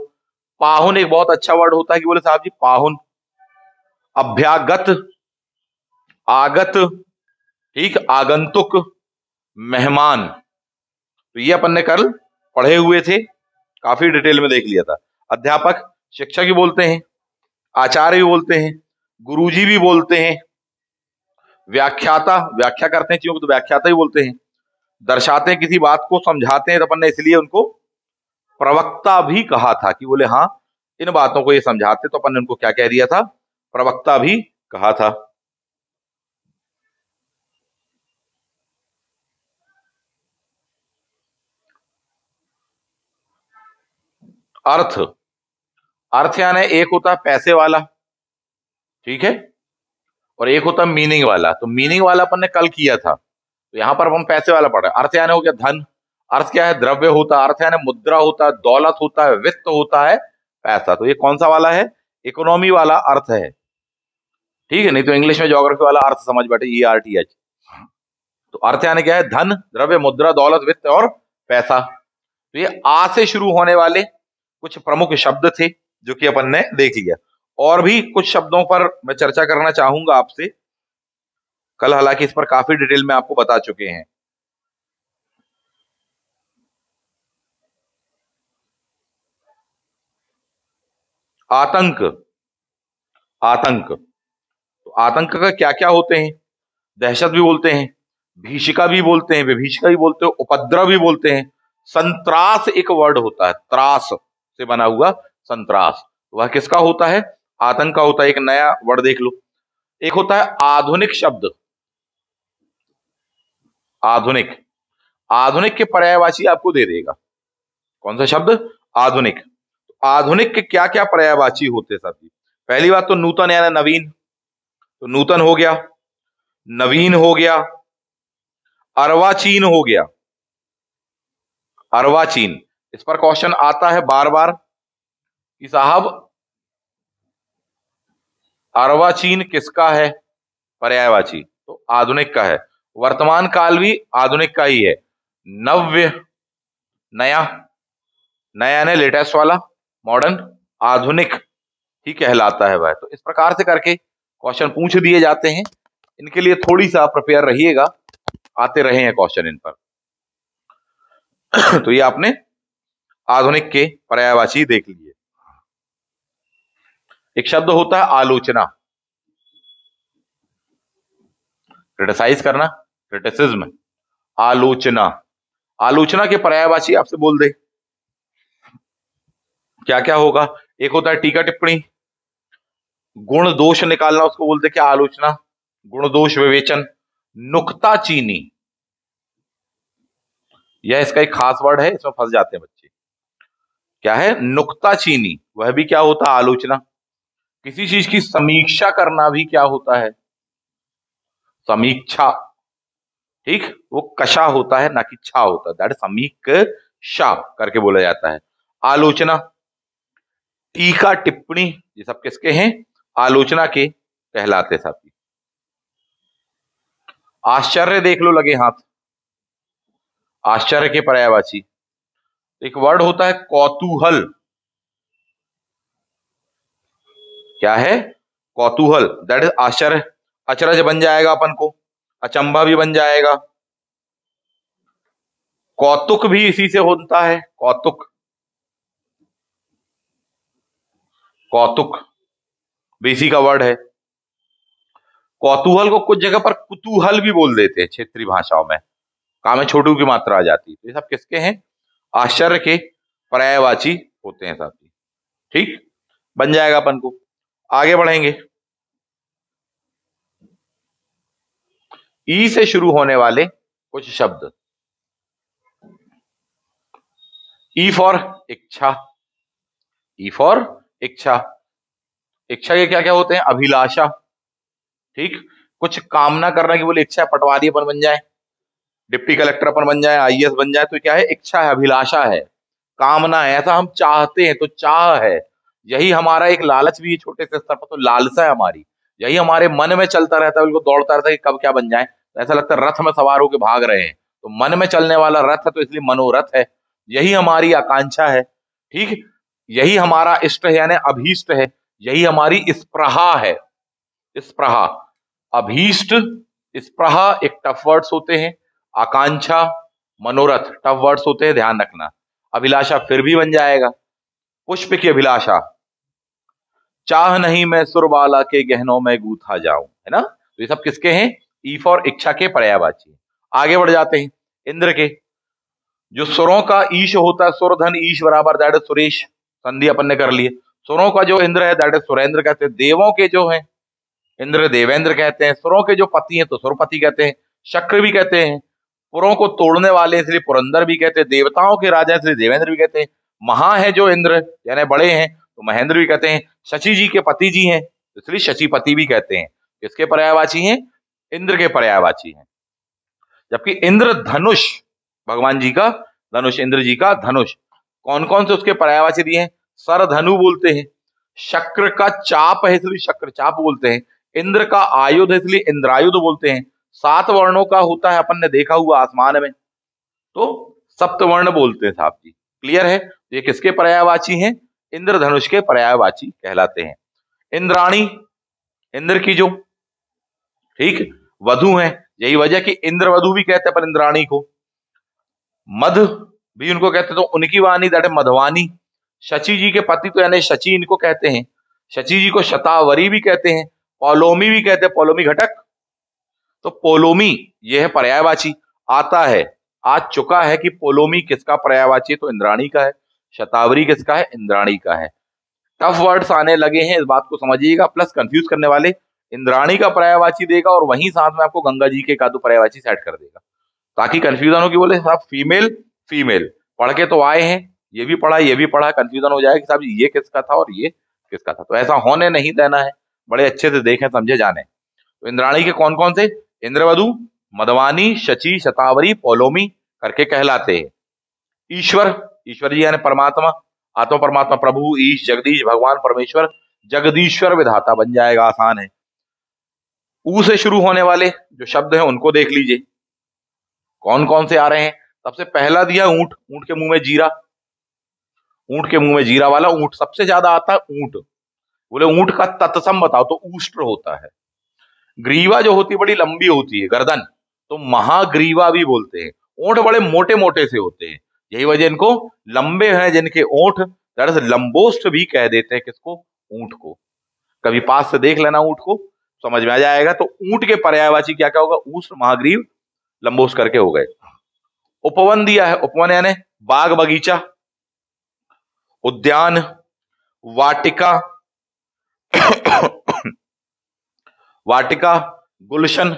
पाहुन एक बहुत अच्छा वर्ड होता है कि बोले साहब जी पाहुन। अभ्यागत, आगत, ठीक, आगंतुक, मेहमान, तो ये अपन ने कल पढ़े हुए थे, काफी डिटेल में देख लिया था। अध्यापक शिक्षक भी बोलते हैं, आचार्य भी बोलते हैं, गुरुजी भी बोलते हैं। व्याख्याता व्याख्या करते हैं चीजों को तो व्याख्याता ही बोलते हैं। दर्शाते हैं किसी बात को, समझाते हैं तो अपन ने इसलिए उनको प्रवक्ता भी कहा था कि बोले हाँ इन बातों को ये समझाते, तो अपन ने उनको क्या कह दिया था? प्रवक्ता भी कहा था। अर्थ, अर्थ यानी एक होता है पैसे वाला, ठीक है, और एक होता है मीनिंग वाला। तो मीनिंग वाला अपन ने कल किया था, तो यहां पर अपन पैसे वाला पढ़ रहे हैं। अर्थ यानी हो गया धन। अर्थ क्या है? द्रव्य होता है। अर्थ यानी मुद्रा होता है, दौलत होता है, वित्त होता है, पैसा। तो ये कौन सा वाला है? इकोनॉमी वाला अर्थ है। ठीक है, नहीं तो इंग्लिश में ज्योग्राफी वाला अर्थ समझ बैठे, ERTH। तो अर्थ यानी क्या है? धन, द्रव्य, मुद्रा, दौलत, वित्त और पैसा। तो ये आ से शुरू होने वाले कुछ प्रमुख शब्द थे जो कि अपन ने देख लिया। और भी कुछ शब्दों पर मैं चर्चा करना चाहूंगा आपसे कल, हालांकि इस पर काफी डिटेल में आपको बता चुके हैं। आतंक, आतंक, तो आतंक का क्या क्या होते हैं? दहशत भी बोलते हैं, भीषिका भी बोलते हैं, विभीषिका भी बोलते हैं, उपद्रव भी बोलते हैं। संत्रास एक वर्ड होता है, त्रास से बना हुआ संत्रास, वह किसका होता है? आतंक का होता है। एक नया वर्ड देख लो। एक होता है आधुनिक शब्द। आधुनिक, आधुनिक के पर्यायवाची आपको दे देगा। कौन सा शब्द? आधुनिक। आधुनिक के क्या क्या पर्यायवाची होते हैं साथी? पहली बात तो नूतन यानी नवीन, तो नूतन हो गया, नवीन हो गया, अर्वाचीन हो गया। अर्वाचीन, इस पर क्वेश्चन आता है बार बार कि साहब अर्वाचीन किसका है पर्यायवाची? तो आधुनिक का है। वर्तमान काल भी आधुनिक का ही है। नव्य, नया, नया ने लेटेस्ट वाला, मॉडर्न, आधुनिक ही कहलाता है वह। तो इस प्रकार से करके क्वेश्चन पूछ दिए जाते हैं। इनके लिए थोड़ी सा प्रिपेयर रहिएगा, आते रहे हैं क्वेश्चन इन पर। तो ये आपने आधुनिक के पर्यायवाची देख लिए। एक शब्द होता है आलोचना, क्रिटिसाइज करना, क्रिटिसिज्म। आलोचना, आलोचना के पर्यायवाची आपसे बोल दे क्या क्या होगा? एक होता है टीका टिप्पणी, गुण दोष निकालना उसको बोलते क्या? आलोचना, गुण दोष विवेचन। नुक्ताचीनी, यह इसका एक खास वर्ड है, इसमें फंस जाते हैं बच्चे। क्या है? नुक्ताचीनी, वह भी क्या होता है? आलोचना। किसी चीज की समीक्षा करना भी क्या होता है? समीक्षा। ठीक, वो कशा होता है ना कि छा होता है, दैट समीक्षा करके बोला जाता है। आलोचना, टीका, टिप्पणी, ये सब किसके हैं? आलोचना के कहलाते साथी। आश्चर्य देख लो लगे हाथ, आश्चर्य के पर्यायवाची। एक वर्ड होता है कौतूहल। क्या है? कौतूहल, दैट इज आश्चर्य। अचरज बन जाएगा अपन को, अचंभा भी बन जाएगा। कौतुक भी इसी से होता है, कौतुक। कौतुक भी इसी का वर्ड है। कौतूहल को कुछ जगह पर कुतूहल भी बोल देते हैं क्षेत्रीय भाषाओं में, का में छोटू की मात्रा आ जाती है। तो ये सब किसके हैं? आश्चर्य के पर्यायवाची होते हैं साथी। ठीक, बन जाएगा अपन को। आगे बढ़ेंगे। ई से शुरू होने वाले कुछ शब्द। ई फॉर इच्छा, ई फॉर इच्छा। इच्छा के क्या क्या होते हैं? अभिलाषा। ठीक, कुछ कामना करने की बोले इच्छा, पटवारी अपन बन जाए, डिप्टी कलेक्टर अपन बन जाए, आईएएस बन जाए, तो क्या है? इच्छा है, अभिलाषा है, कामना है, ऐसा हम चाहते हैं, तो चाह है। यही हमारा एक लालच भी है, छोटे से स्तर पर तो लालसा है हमारी। यही हमारे मन में चलता रहता है, बिल्कुल दौड़ता रहता है कि कब क्या बन जाए। तो ऐसा लगता है रथ में सवार होकर भाग रहे हैं, तो मन में चलने वाला रथ है, तो इसलिए मनोरथ है। यही हमारी आकांक्षा है। ठीक, यही हमारा इष्ट है, यानी अभीष्ट है। यही हमारी स्पृहा है, स्पृहा। अभीष्ट, स्पृहा एक टफ वर्ड्स होते हैं। आकांक्षा, मनोरथ टफ वर्ड्स होते हैं, ध्यान रखना। अभिलाषा फिर भी बन जाएगा, पुष्प की अभिलाषा। चाह नहीं मैं सुरबाला के गहनों में गूथा जाऊं, है ना? तो ये सब किसके हैं? ई फॉर इच्छा के पर्यायवाची। आगे बढ़ जाते हैं। इंद्र के, जो सुरों का ईश होता है, सुर धन ईश बराबर, दैट इज सुरेश, संधि अपन ने कर लिए। सुरों का जो इंद्र है दैट इज सुरेंद्र कहते हैं। देवों के जो है इंद्र देवेंद्र कहते हैं। सुरों के जो पति हैं तो सुरपति कहते हैं, शक्र भी कहते हैं। पुरों को तोड़ने वाले इसलिए पुरंदर भी कहते हैं। देवताओं के राजा इसलिए देवेंद्र भी कहते हैं। महा है जो इंद्र, यानी बड़े हैं, तो महेंद्र भी कहते हैं। शची जी के पति जी हैं, इसलिए शचीपति भी कहते हैं। किसके पर्यायवाची हैं? इंद्र के पर्यायवाची हैं। जबकि इंद्र धनुष, भगवान जी का धनुष, इंद्र जी का धनुष, कौन कौन से उसके पर्यायवाची दिए हैं? सर धनु बोलते हैं। शक्र का चाप है इसलिए शक्र चाप बोलते हैं। इंद्र का आयुध है इसलिए इंद्रायुध बोलते हैं। 7 वर्णों का होता है, अपन ने देखा हुआ आसमान में, तो सप्तवर्ण बोलते हैं साहब जी। क्लियर है? ये किसके पर्यायवाची हैं? इंद्रधनुष के पर्यायवाची कहलाते हैं। इंद्राणी, इंद्र की जो, ठीक, वधु है, यही वजह कि इंद्र वधु भी कहते हैं पर इंद्राणी को। मध भी उनको कहते हैं, तो उनकी वाणी दैट है मधवानी। शची जी के पति तो यानी शची इनको कहते हैं। शची जी को शतावरी भी कहते हैं, पौलोमी भी कहते हैं, पौलोमी घटक। तो पोलोमी ये है पर्यायवाची। आता है, आ चुका है कि पोलोमी किसका पर्यायवाची है, तो इंद्राणी का है। शतावरी किसका है? इंद्राणी का है। टफ वर्ड्स आने लगे हैं, इस बात को समझिएगा। प्लस कंफ्यूज करने वाले, इंद्राणी का पर्यायवाची देगा और वहीं साथ में आपको गंगा जी के का पर्यायवाची सेट कर देगा, ताकि कंफ्यूजन हो कि बोले साहब फीमेल फीमेल पढ़ के तो आए हैं, ये भी पढ़ा ये भी पढ़ा, कंफ्यूजन हो जाए कि साहब ये किसका था और ये किसका था। तो ऐसा होने नहीं देना है, बड़े अच्छे से देखें समझे जाने। तो इंद्राणी के कौन कौन से? इंद्रवधु, मदवानी, शची, शतावरी, पौलोमी करके कहलाते हैं। ईश्वर, ईश्वर जी यानी परमात्मा, आत्मा परमात्मा, प्रभु, ईश, जगदीश, भगवान, परमेश्वर, जगदीश्वर विधाता बन जाएगा, आसान है। ऊ से शुरू होने वाले जो शब्द हैं उनको देख लीजिए, कौन कौन से आ रहे हैं। सबसे पहला दिया ऊंट, ऊंट के मुंह में जीरा, ऊंट के मुंह में जीरा वाला ऊंट सबसे ज्यादा आता है। ऊंट, बोले ऊंट का तत्सम बताओ, तो ऊष्ट्र होता है। ग्रीवा जो होती है बड़ी लंबी होती है, गर्दन, तो महाग्रीवा भी बोलते हैं। ओंठ बड़े मोटे मोटे से होते हैं, यही वजह इनको लंबे हैं जिनके ओंठ, दरअसल लंबोष्ठ भी कह देते हैं किसको? ऊंट को। कभी पास से देख लेना ऊंट को, समझ में आ जाएगा। तो ऊंट के पर्यायवाची क्या क्या होगा? ऊष्ट, महाग्रीव, लंबोष्ठ करके हो गए। उपवन दिया है, उपवन यानी बाग बगीचा, उद्यान, वाटिका वाटिका, गुलशन,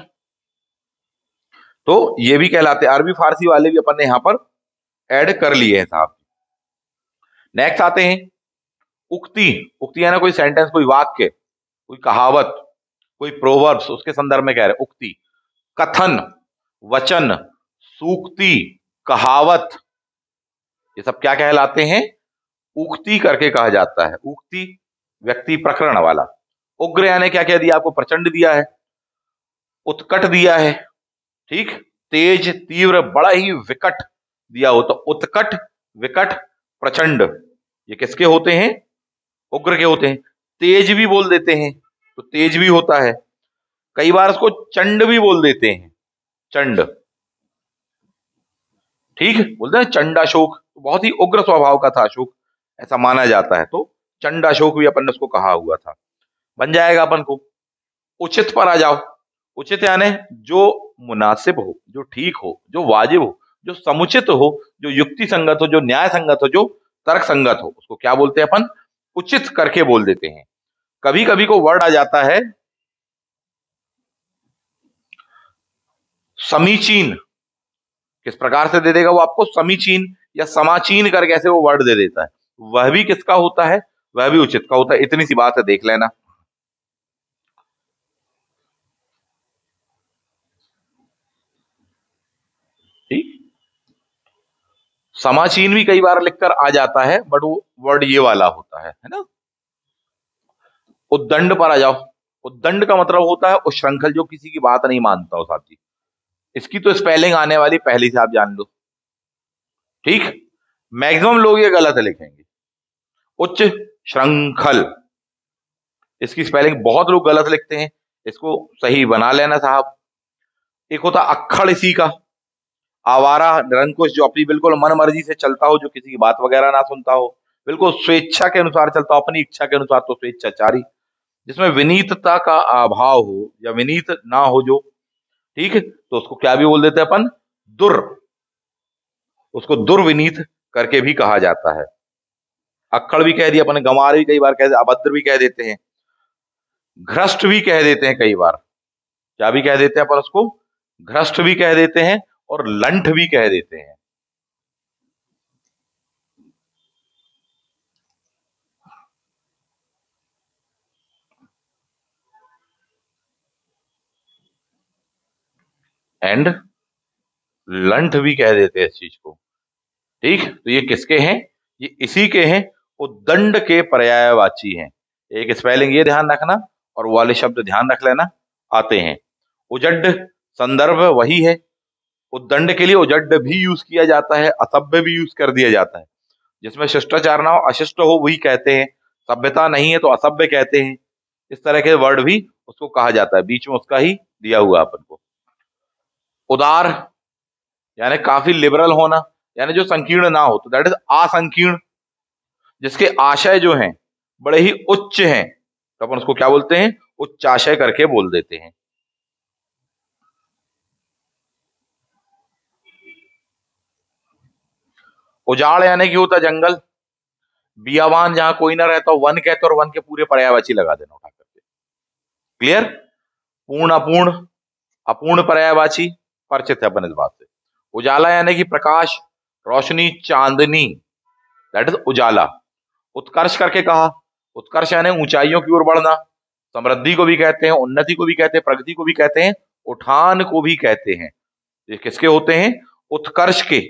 तो ये भी कहलाते हैं। अरबी फारसी वाले भी अपन ने यहां पर ऐड कर लिए हैं साहब। नेक्स्ट आते हैं उक्ति, उक्ति है ना कोई सेंटेंस, कोई वाक्य, कोई कहावत, कोई प्रोवर्ब्स, उसके संदर्भ में कह रहे उक्ति। कथन, वचन, सूक्ति, कहावत, ये सब क्या कहलाते हैं? उक्ति करके कहा जाता है। उक्ति व्यक्ति प्रकरण वाला। उग्र यानी क्या कह दिया आपको? प्रचंड दिया है, उत्कट दिया है, ठीक, तेज, तीव्र, बड़ा ही विकट दिया हो तो उत्कट, विकट, प्रचंड, ये किसके होते हैं? उग्र के होते हैं। तेज भी बोल देते हैं तो तेज भी होता है। कई बार उसको चंड भी बोल देते हैं, चंड, ठीक, बोलते हैं चंडाशोक, तो बहुत ही उग्र स्वभाव का था अशोक, ऐसा माना जाता है, तो चंडाशोक भी अपन ने उसको कहा हुआ था। बन जाएगा अपन को। उचित पर आ जाओ। उचित यानी जो मुनासिब हो, जो ठीक हो, जो वाजिब हो, जो समुचित हो, जो युक्ति संगत हो, जो न्याय संगत हो, जो तर्क संगत हो, उसको क्या बोलते हैं अपन? उचित करके बोल देते हैं। कभी कभी को वर्ड आ जाता है समीचीन, किस प्रकार से दे देगा वो आपको? समीचीन या समाचीन करके ऐसे वो वर्ड दे देता है, वह भी किसका होता है? वह भी उचित का होता है। इतनी सी बात है, देख लेना। ठीक, समाचीन भी कई बार लिखकर आ जाता है, बट वो वर्ड ये वाला होता है ना। उद्दंड पर आ जाओ। उद्दंड का मतलब होता है उच्छृंखल, जो किसी की बात नहीं मानता हो साथी। इसकी तो स्पेलिंग आने वाली पहली से आप जान लो, ठीक। मैक्सिमम लोग ये गलत लिखेंगे, उच्च श्रृंखल, इसकी स्पेलिंग बहुत लोग गलत लिखते हैं, इसको सही बना लेना साहब। एक होता अक्खड़ इसी का, आवारा, निरंकुश, जो अपनी बिल्कुल मन मर्जी से चलता हो, जो किसी की बात वगैरह ना सुनता हो, बिल्कुल स्वेच्छा के अनुसार चलता हो, अपनी इच्छा के अनुसार, तो स्वेच्छाचारी। जिसमें विनीतता का अभाव हो या विनीत ना हो जो, ठीक, तो उसको क्या भी बोल देते हैं अपन? दुर, उसको दुर्विनीत करके भी कहा जाता है। अक्खड़ भी कह दिया अपन, गंवार भी कई बार कह, अभद्र भी कह देते हैं, भ्रष्ट भी कह देते हैं कई बार। क्या भी कह देते हैं अपन उसको? भ्रष्ट भी कह देते हैं और लंठ भी कह देते हैं। एंड लंठ भी कह देते हैं इस चीज को, ठीक। तो ये किसके हैं? ये इसी के हैं, उद्दंड के पर्यायवाची हैं। एक स्पेलिंग ये ध्यान रखना और वाले शब्द ध्यान रख लेना, आते हैं। उजड्ड संदर्भ वही है। उद्दंड के लिए उजड्ड भी यूज किया जाता है, असभ्य भी यूज कर दिया जाता है। जिसमें शिष्टाचार ना हो, अशिष्ट हो, वही कहते हैं। सभ्यता नहीं है तो असभ्य कहते हैं। इस तरह के वर्ड भी उसको कहा जाता है, बीच में उसका ही दिया हुआ अपन को। उदार यानी काफी लिबरल होना, यानी जो संकीर्ण ना हो, तो दैट इज असंकीर्ण। जिसके आशय जो हैं बड़े ही उच्च हैं, तो अपन उसको क्या बोलते हैं? उच्चाशय करके बोल देते हैं। उजाड़ यानी कि होता जंगल, बियावान जहां कोई ना रहता, वन कहते, और वन के पूरे पर्यायवाची लगा देना उठा करके। क्लियर? पूर्ण, अपूर्ण, अपूर्ण पर्यायवाची, परिचित है अपन इस बात से। उजाला यानी कि प्रकाश, रोशनी, चांदनी, दैट इज उजाला। उत्कर्ष करके कहा, उत्कर्ष यानी ऊंचाइयों की ओर बढ़ना, समृद्धि को भी कहते हैं, उन्नति को भी कहते हैं, प्रगति को भी कहते हैं, उठान को भी कहते हैं। ये किसके होते हैं? उत्कर्ष के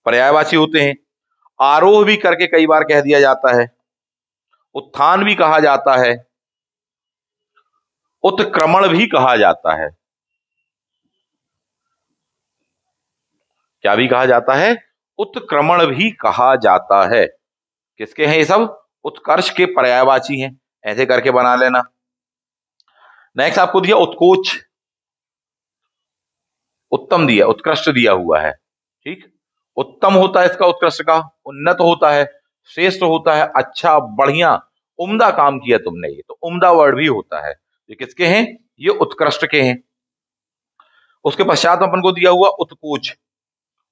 पर्यायवाची होते हैं। आरोह भी करके कई बार कह दिया जाता है, उत्थान भी कहा जाता है, उत्क्रमण भी कहा जाता है। क्या भी कहा जाता है? उत्क्रमण भी कहा जाता है। किसके हैं ये सब? उत्कर्ष के पर्यायवाची हैं, ऐसे करके बना लेना। नेक्स्ट आपको दिया उत्कोच, उत्तम दिया, उत्कृष्ट दिया हुआ है, ठीक। उत्तम होता है इसका उत्कृष्ट का, उन्नत होता है, श्रेष्ठ होता है, अच्छा, बढ़िया, उम्दा काम किया तुमने, ये तो उम्दा वर्ड भी होता है। ये किसके हैं? ये उत्कृष्ट के हैं। उसके पश्चात अपन को दिया हुआ उत्कोच।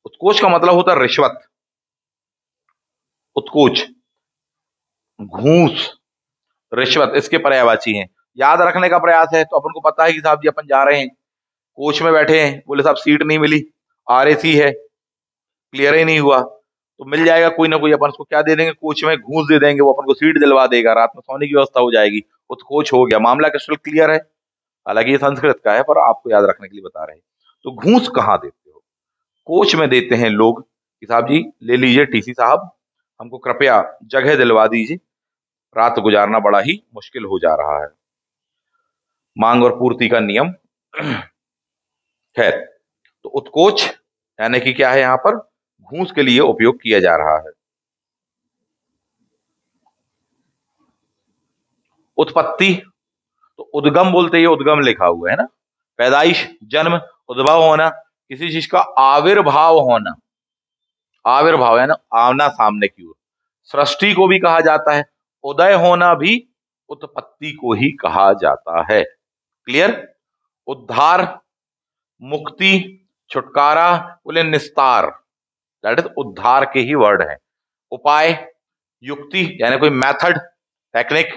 उत्कोच का मतलब होता है रिश्वत। उत्कोच, घूस, रिश्वत, इसके पर्यायवाची हैं। याद रखने का प्रयास है, तो अपन को पता है कि साहब जी अपन जा रहे हैं, कोच में बैठे हैं, बोले साहब सीट नहीं मिली, आरएसी है, क्लियर ही नहीं हुआ, तो मिल जाएगा कोई ना कोई, अपन उसको क्या दे देंगे, कोच में घूस दे देंगे, वो अपन को सीट दिलवा देगा, रात में सोने की व्यवस्था हो जाएगी, उत्कोच हो गया, मामला क्रिस्टल क्लियर है। हालांकि ये संस्कृत का है पर आपको याद रखने के लिए बता रहे हैं। तो घूस कहाँ देते हो, कोच में देते हैं लोग कि साहब जी ले लीजिए टीसी साहब, हमको कृपया जगह दिलवा दीजिए, रात गुजारना बड़ा ही मुश्किल हो जा रहा है। मांग और पूर्ति का नियम। खैर, तो उत्कोच यानी कि क्या है, यहां पर घूस के लिए उपयोग किया जा रहा है। उत्पत्ति, तो उद्गम बोलते ही उद्गम लिखा हुआ है ना, पैदाइश, जन्म, उद्भव होना, किसी चीज का आविर्भाव होना, आविर्भाव है ना, आना सामने की ओर। सृष्टि को भी कहा जाता है, उदय होना भी उत्पत्ति को ही कहा जाता है। क्लियर। उद्धार, मुक्ति, छुटकारा, बोले निस्तार, दैट इज उद्धार के ही वर्ड है। उपाय, युक्ति यानी कोई मेथड, टेक्निक,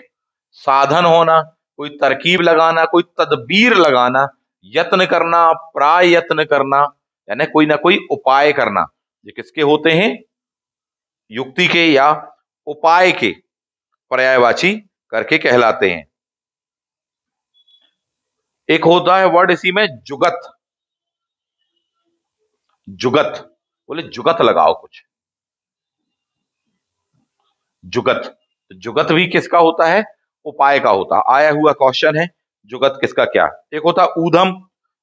साधन होना, कोई तरकीब लगाना, कोई तदबीर लगाना, यत्न करना, प्रायत्न करना, यानी कोई ना कोई उपाय करना। ये किसके होते हैं, युक्ति के या उपाय के पर्यायवाची करके कहलाते हैं। एक होता है वर्ड इसी में जुगत, जुगत बोले जुगत लगाओ कुछ, जुगत, जुगत भी किसका होता है, उपाय का होता है। आया हुआ क्वेश्चन है, जुगत किसका क्या। एक होता ऊधम,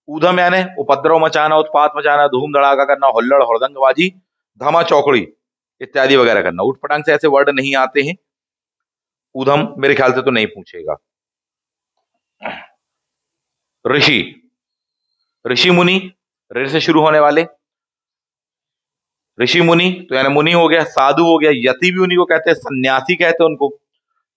ऊधम यानी उपद्रव मचाना, उत्पात मचाना, धूम धड़ाका करना, हुल्लड़ हुड़दंगबाजी, धमा चौकड़ी इत्यादि वगैरह करना। उठपटांग से ऐसे वर्ड नहीं आते हैं, ऊधम मेरे ख्याल से तो नहीं पूछेगा। ऋषि, ऋषि मुनि, ऋ से शुरू होने वाले, ऋषि मुनि तो यानी मुनि हो गया, साधु हो गया, यति भी उन्हीं को कहते हैं, सन्यासी कहते हैं उनको,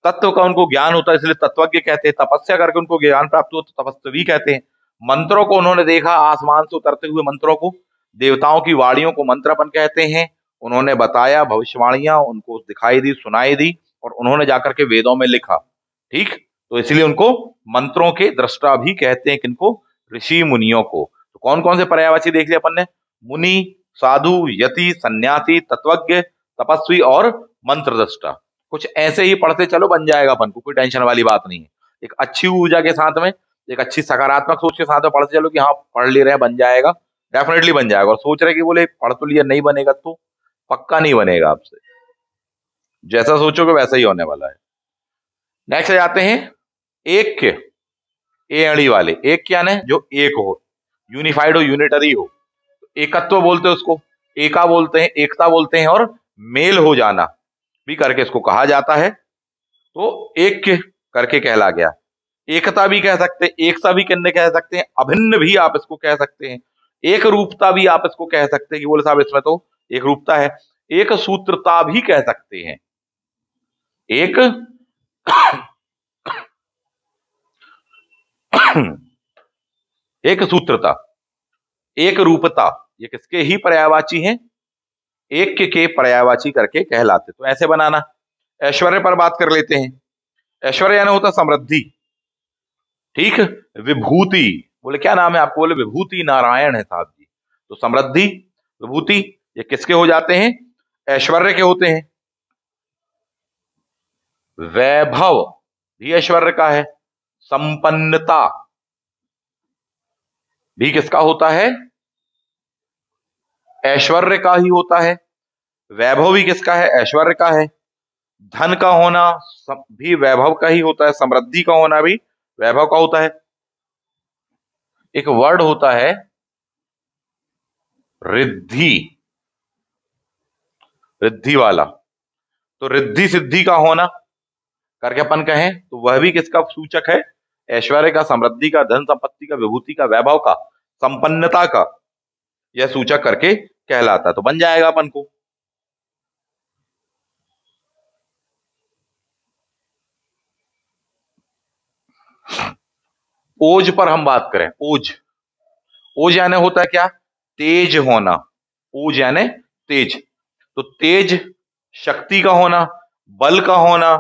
तत्व का उनको ज्ञान होता है इसलिए तत्वज्ञ कहते हैं, तपस्या करके उनको ज्ञान प्राप्त हो तो तपस्वी कहते हैं। मंत्रों को उन्होंने देखा, आसमान से उतरते हुए मंत्रों को, देवताओं की वाणियों को मंत्र अपन कहते हैं, उन्होंने बताया, भविष्यवाणियां उनको दिखाई दी, सुनाई दी, और उन्होंने जाकर के वेदों में लिखा। ठीक, तो इसलिए उनको मंत्रों के दृष्टा भी कहते हैं, किनको, ऋषि मुनियों को। तो कौन कौन से पर्यायवाची देख लिया अपन ने, मुनि, साधु, यति, सन्यासी, तत्वज्ञ, तपस्वी और मंत्र दृष्टा। कुछ ऐसे ही पढ़ते चलो, बन जाएगा अपन को, कोई टेंशन वाली बात नहीं है। एक अच्छी ऊर्जा के साथ में, एक अच्छी सकारात्मक सोच के साथ में पढ़ते चलो कि हाँ पढ़ ले रहे हैं, बन जाएगा, डेफिनेटली बन जाएगा। और सोच रहे कि बोले पढ़ तो लिया नहीं बनेगा, तो पक्का नहीं बनेगा आपसे, जैसा सोचोगे वैसा ही होने वाला है। नेक्स्ट आ जाते हैं एक के, ए अड़ी वाले, एक क्या है, जो एक हो, यूनिफाइड हो, यूनिटरी हो, एकत्व बोलते हैं उसको, एका बोलते हैं, एकता बोलते हैं, और मेल हो जाना भी करके इसको कहा जाता है। तो एक करके कहला गया। एकता भी कह सकते हैं, एकता भी किन्ने कह सकते हैं, अभिन्न भी आप इसको कह सकते हैं, एक रूपता भी आप इसको कह सकते हैं कि बोले साहब इसमें तो एक रूपता है, एक सूत्रता भी कह सकते हैं, एक एक सूत्रता, एक रूपता, ये किसके ही पर्यायवाची हैं, एक के पर्यायवाची करके कहलाते। तो ऐसे बनाना। ऐश्वर्य पर बात कर लेते हैं। ऐश्वर्य यानी होता समृद्धि, ठीक। विभूति, बोले क्या नाम है आपको, बोले विभूति नारायण है साहब जी। तो समृद्धि, विभूति ये किसके हो जाते हैं, ऐश्वर्य के होते हैं। वैभव भी ऐश्वर्य का है, संपन्नता भी किसका होता है, ऐश्वर्य का ही होता है। वैभव भी किसका है, ऐश्वर्य का है। धन का होना भी वैभव का ही होता है, समृद्धि का होना भी वैभव का होता है। एक वर्ड होता है रिद्धि, रिद्धि वाला, तो रिद्धि सिद्धि का होना करके अपन कहें तो वह भी किसका सूचक है, ऐश्वर्य का, समृद्धि का, धन संपत्ति का, विभूति का, वैभव का, संपन्नता का, यह सूचक करके कहलाता। तो बन जाएगा अपन को। ओज पर हम बात करें, ओज, ओज यानी होता है क्या, तेज होना, ओज यानी तेज। तो तेज शक्ति का होना, बल का होना,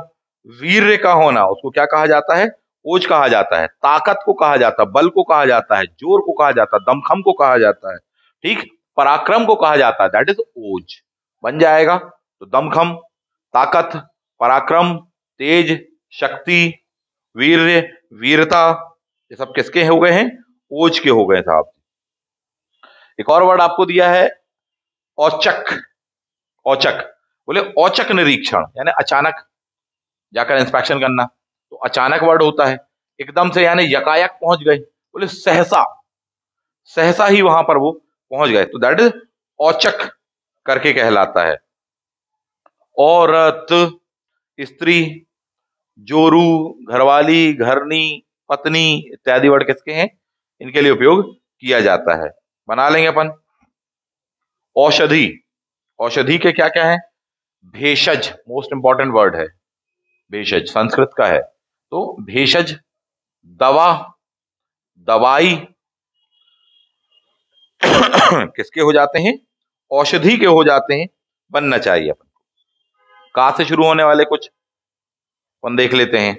वीर्य का होना, उसको क्या कहा जाता है, ओज कहा जाता है। ताकत को कहा जाता है, बल को कहा जाता है, जोर को कहा जाता है, दमखम को कहा जाता है, ठीक, पराक्रम को कहा जाता है, दैट इज ओज। बन जाएगा। तो दमखम, ताकत, पराक्रम, तेज, शक्ति, वीर्य, वीरता, ये सब किसके हो गए हैं? ओज के हो गए साहब। एक और वर्ड आपको दिया है औचक। औचक बोले औचक निरीक्षण, यानी अचानक जाकर इंस्पेक्शन करना, तो अचानक वर्ड होता है। एकदम से यानी यकायक पहुंच गए, बोले सहसा, सहसा ही वहां पर वो पहुंच गए, तो दैट इज औचक करके कहलाता है। औरत, स्त्री, जोरू, घरवाली, घरनी, पत्नी इत्यादि वर्ड किसके हैं? इनके लिए उपयोग किया जाता है। बना लेंगे अपन। औषधि, औषधि के क्या क्या है? भेषज मोस्ट इंपॉर्टेंट वर्ड है, भेषज संस्कृत का है, तो भेषज, दवा, दवाई किसके हो जाते हैं? औषधि के हो जाते हैं। बनना चाहिए अपन को। का से शुरू होने वाले कुछ अपन देख लेते हैं।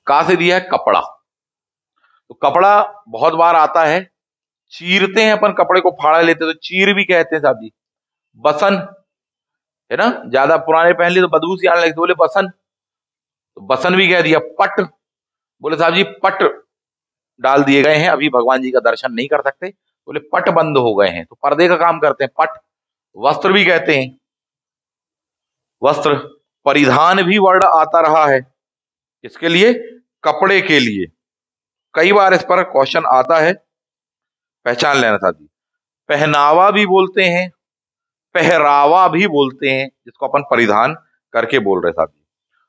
का से दिया है कपड़ा, तो कपड़ा बहुत बार आता है, चीरते हैं अपन, कपड़े को फाड़ा लेते हैं तो चीर भी कहते हैं साहब जी। बसन है ना, ज्यादा पुराने पहन लिए तो बदबू सी आने लगी, तो बोले बसन, तो बसन भी कह दिया। पट, बोले साहब जी पट डाल दिए गए हैं, अभी भगवान जी का दर्शन नहीं कर सकते, बोले पट बंद हो गए हैं, तो पर्दे का काम करते हैं पट। वस्त्र भी कहते हैं, वस्त्र। परिधान भी वर्ड आता रहा है, किसके लिए? कपड़े के लिए। कई बार इस पर क्वेश्चन आता है, पहचान लेना साथी। पहनावा भी बोलते हैं, पहरावा भी बोलते हैं, जिसको अपन परिधान करके बोल रहे साथी।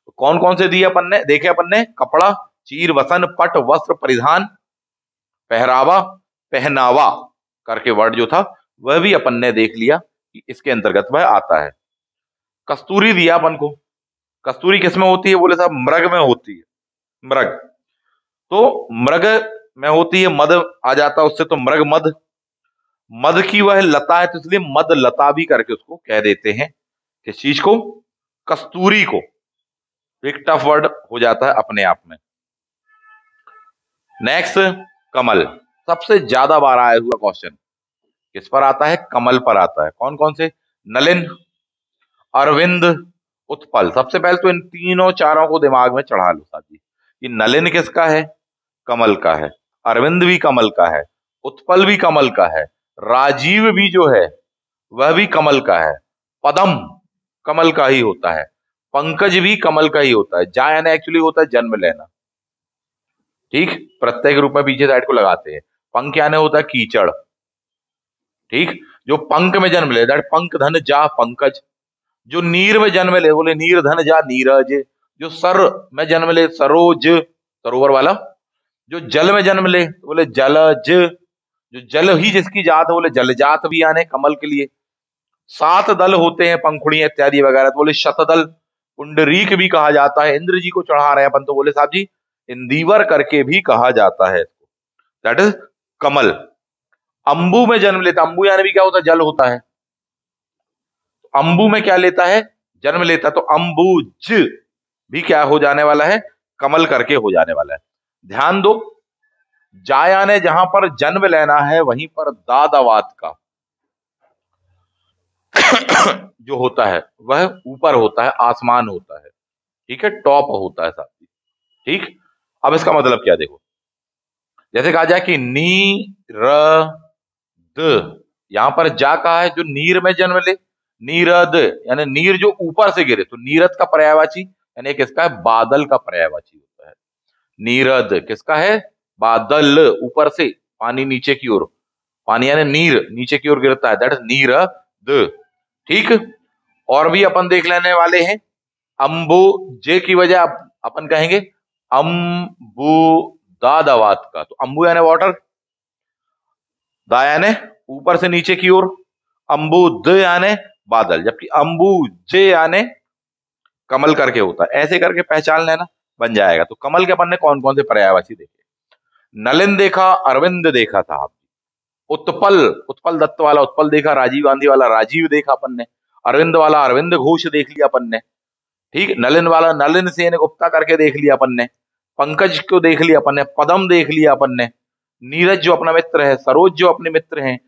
तो कौन कौन से दिए अपन ने? देखे अपन ने, कपड़ा, चीर, वसन, पट, वस्त्र, परिधान, पहरावा, पहनावा करके वर्ड जो था वह भी अपन ने देख लिया कि इसके अंतर्गत वह आता है। कस्तूरी दिया अपन को। कस्तूरी किसमें होती है? बोले साहब मृग में होती है, मृग। तो मृग में होती है, मद आ जाता है उससे, तो मृग मद। मद की वह लता है, तो इसलिए मद लता भी करके उसको कह देते हैं। किस चीज को? कस्तूरी को। एक टफ वर्ड हो जाता है अपने आप में। नेक्स्ट, कमल। सबसे ज्यादा बार आया हुआ क्वेश्चन किस पर आता है? कमल पर आता है। कौन कौन से? नलिन, अरविंद, उत्पल। सबसे पहले तो इन तीनों चारों को दिमाग में चढ़ा लो साथी कि नलिन किसका है? कमल का है। अरविंद भी कमल का है, उत्पल भी कमल का है, राजीव भी जो है वह भी कमल का है, पदम कमल का ही होता है, पंकज भी कमल का ही होता है। जायन एक्चुअली होता है जन्म लेना, ठीक, प्रत्यय के रूप में पीछे साइड को लगाते हैं। पंख यानी होता है कीचड़, ठीक, जो पंख में जन्म ले दैट पंख धन जा पंकज। जो नीर में जन्म ले, बोले नीर धन जा नीरज। जो सर में जन्म ले, सरोज सरोवर वाला। जो जल में जन्म ले, बोले जलज। जो जल ही जिसकी जात है, बोले जलजात भी आने कमल के लिए। 7 दल होते हैं, पंखुड़ी इत्यादि वगैरह, तो बोले शतदल। पुंडरीक भी कहा जाता है, इंद्र जी को चढ़ा रहे हैं अपन, तो बोले साहब जी इंदिवर करके भी कहा जाता है, दैट इज कमल। अंबु में जन्म लेता, अंबु यानी भी क्या होता है? जल होता है। अंबु में क्या लेता है? जन्म लेता, तो अंबुज भी क्या हो जाने वाला है? कमल करके हो जाने वाला है। ध्यान दो, जाया ने जहां पर जन्म लेना है वहीं पर दादावात का जो होता है वह ऊपर होता है, आसमान होता है, ठीक है, टॉप होता है साथी, ठीक। अब इसका मतलब क्या देखो, जैसे कहा जाए कि नी र द, यहां पर जा कहा है जो नीर में जन्म ले, नीरद यानी नीर जो ऊपर से गिरे, तो नीरद का पर्यायवाची यानी किसका है? बादल का पर्यायवाची होता है। नीरद किसका है? बादल, ऊपर से पानी नीचे की ओर, पानी यानी नीर नीचे की ओर गिरता है, दैट इज नीरद, ठीक। और भी अपन देख लेने वाले हैं। अंबु जे की वजह अपन कहेंगे अंबु दादावात का, तो अंबु यानी वाटर, दा यानी ऊपर से नीचे की ओर, अंबुद यानी बादल, जबकि अंबुजे यानी कमल करके होता है। ऐसे करके पहचान लेना, बन जाएगा। तो कमल के अपन ने कौन कौन से पर्यायवाची देखे? नलिन देखा, अरविंद देखा था, उत्पल, उत्पल दत्त वाला उत्पल देखा, राजीव गांधी वाला राजीव देखा अपन ने, अरविंद वाला अरविंद घोष देख लिया अपन ने, ठीक। नलिन वाला नलिन सेन गुप्ता करके देख लिया अपन ने, पंकज को देख लिया अपन ने, पदम देख लिया अपन ने, नीरज जो अपना मित्र है, सरोज जो अपने मित्र हैं,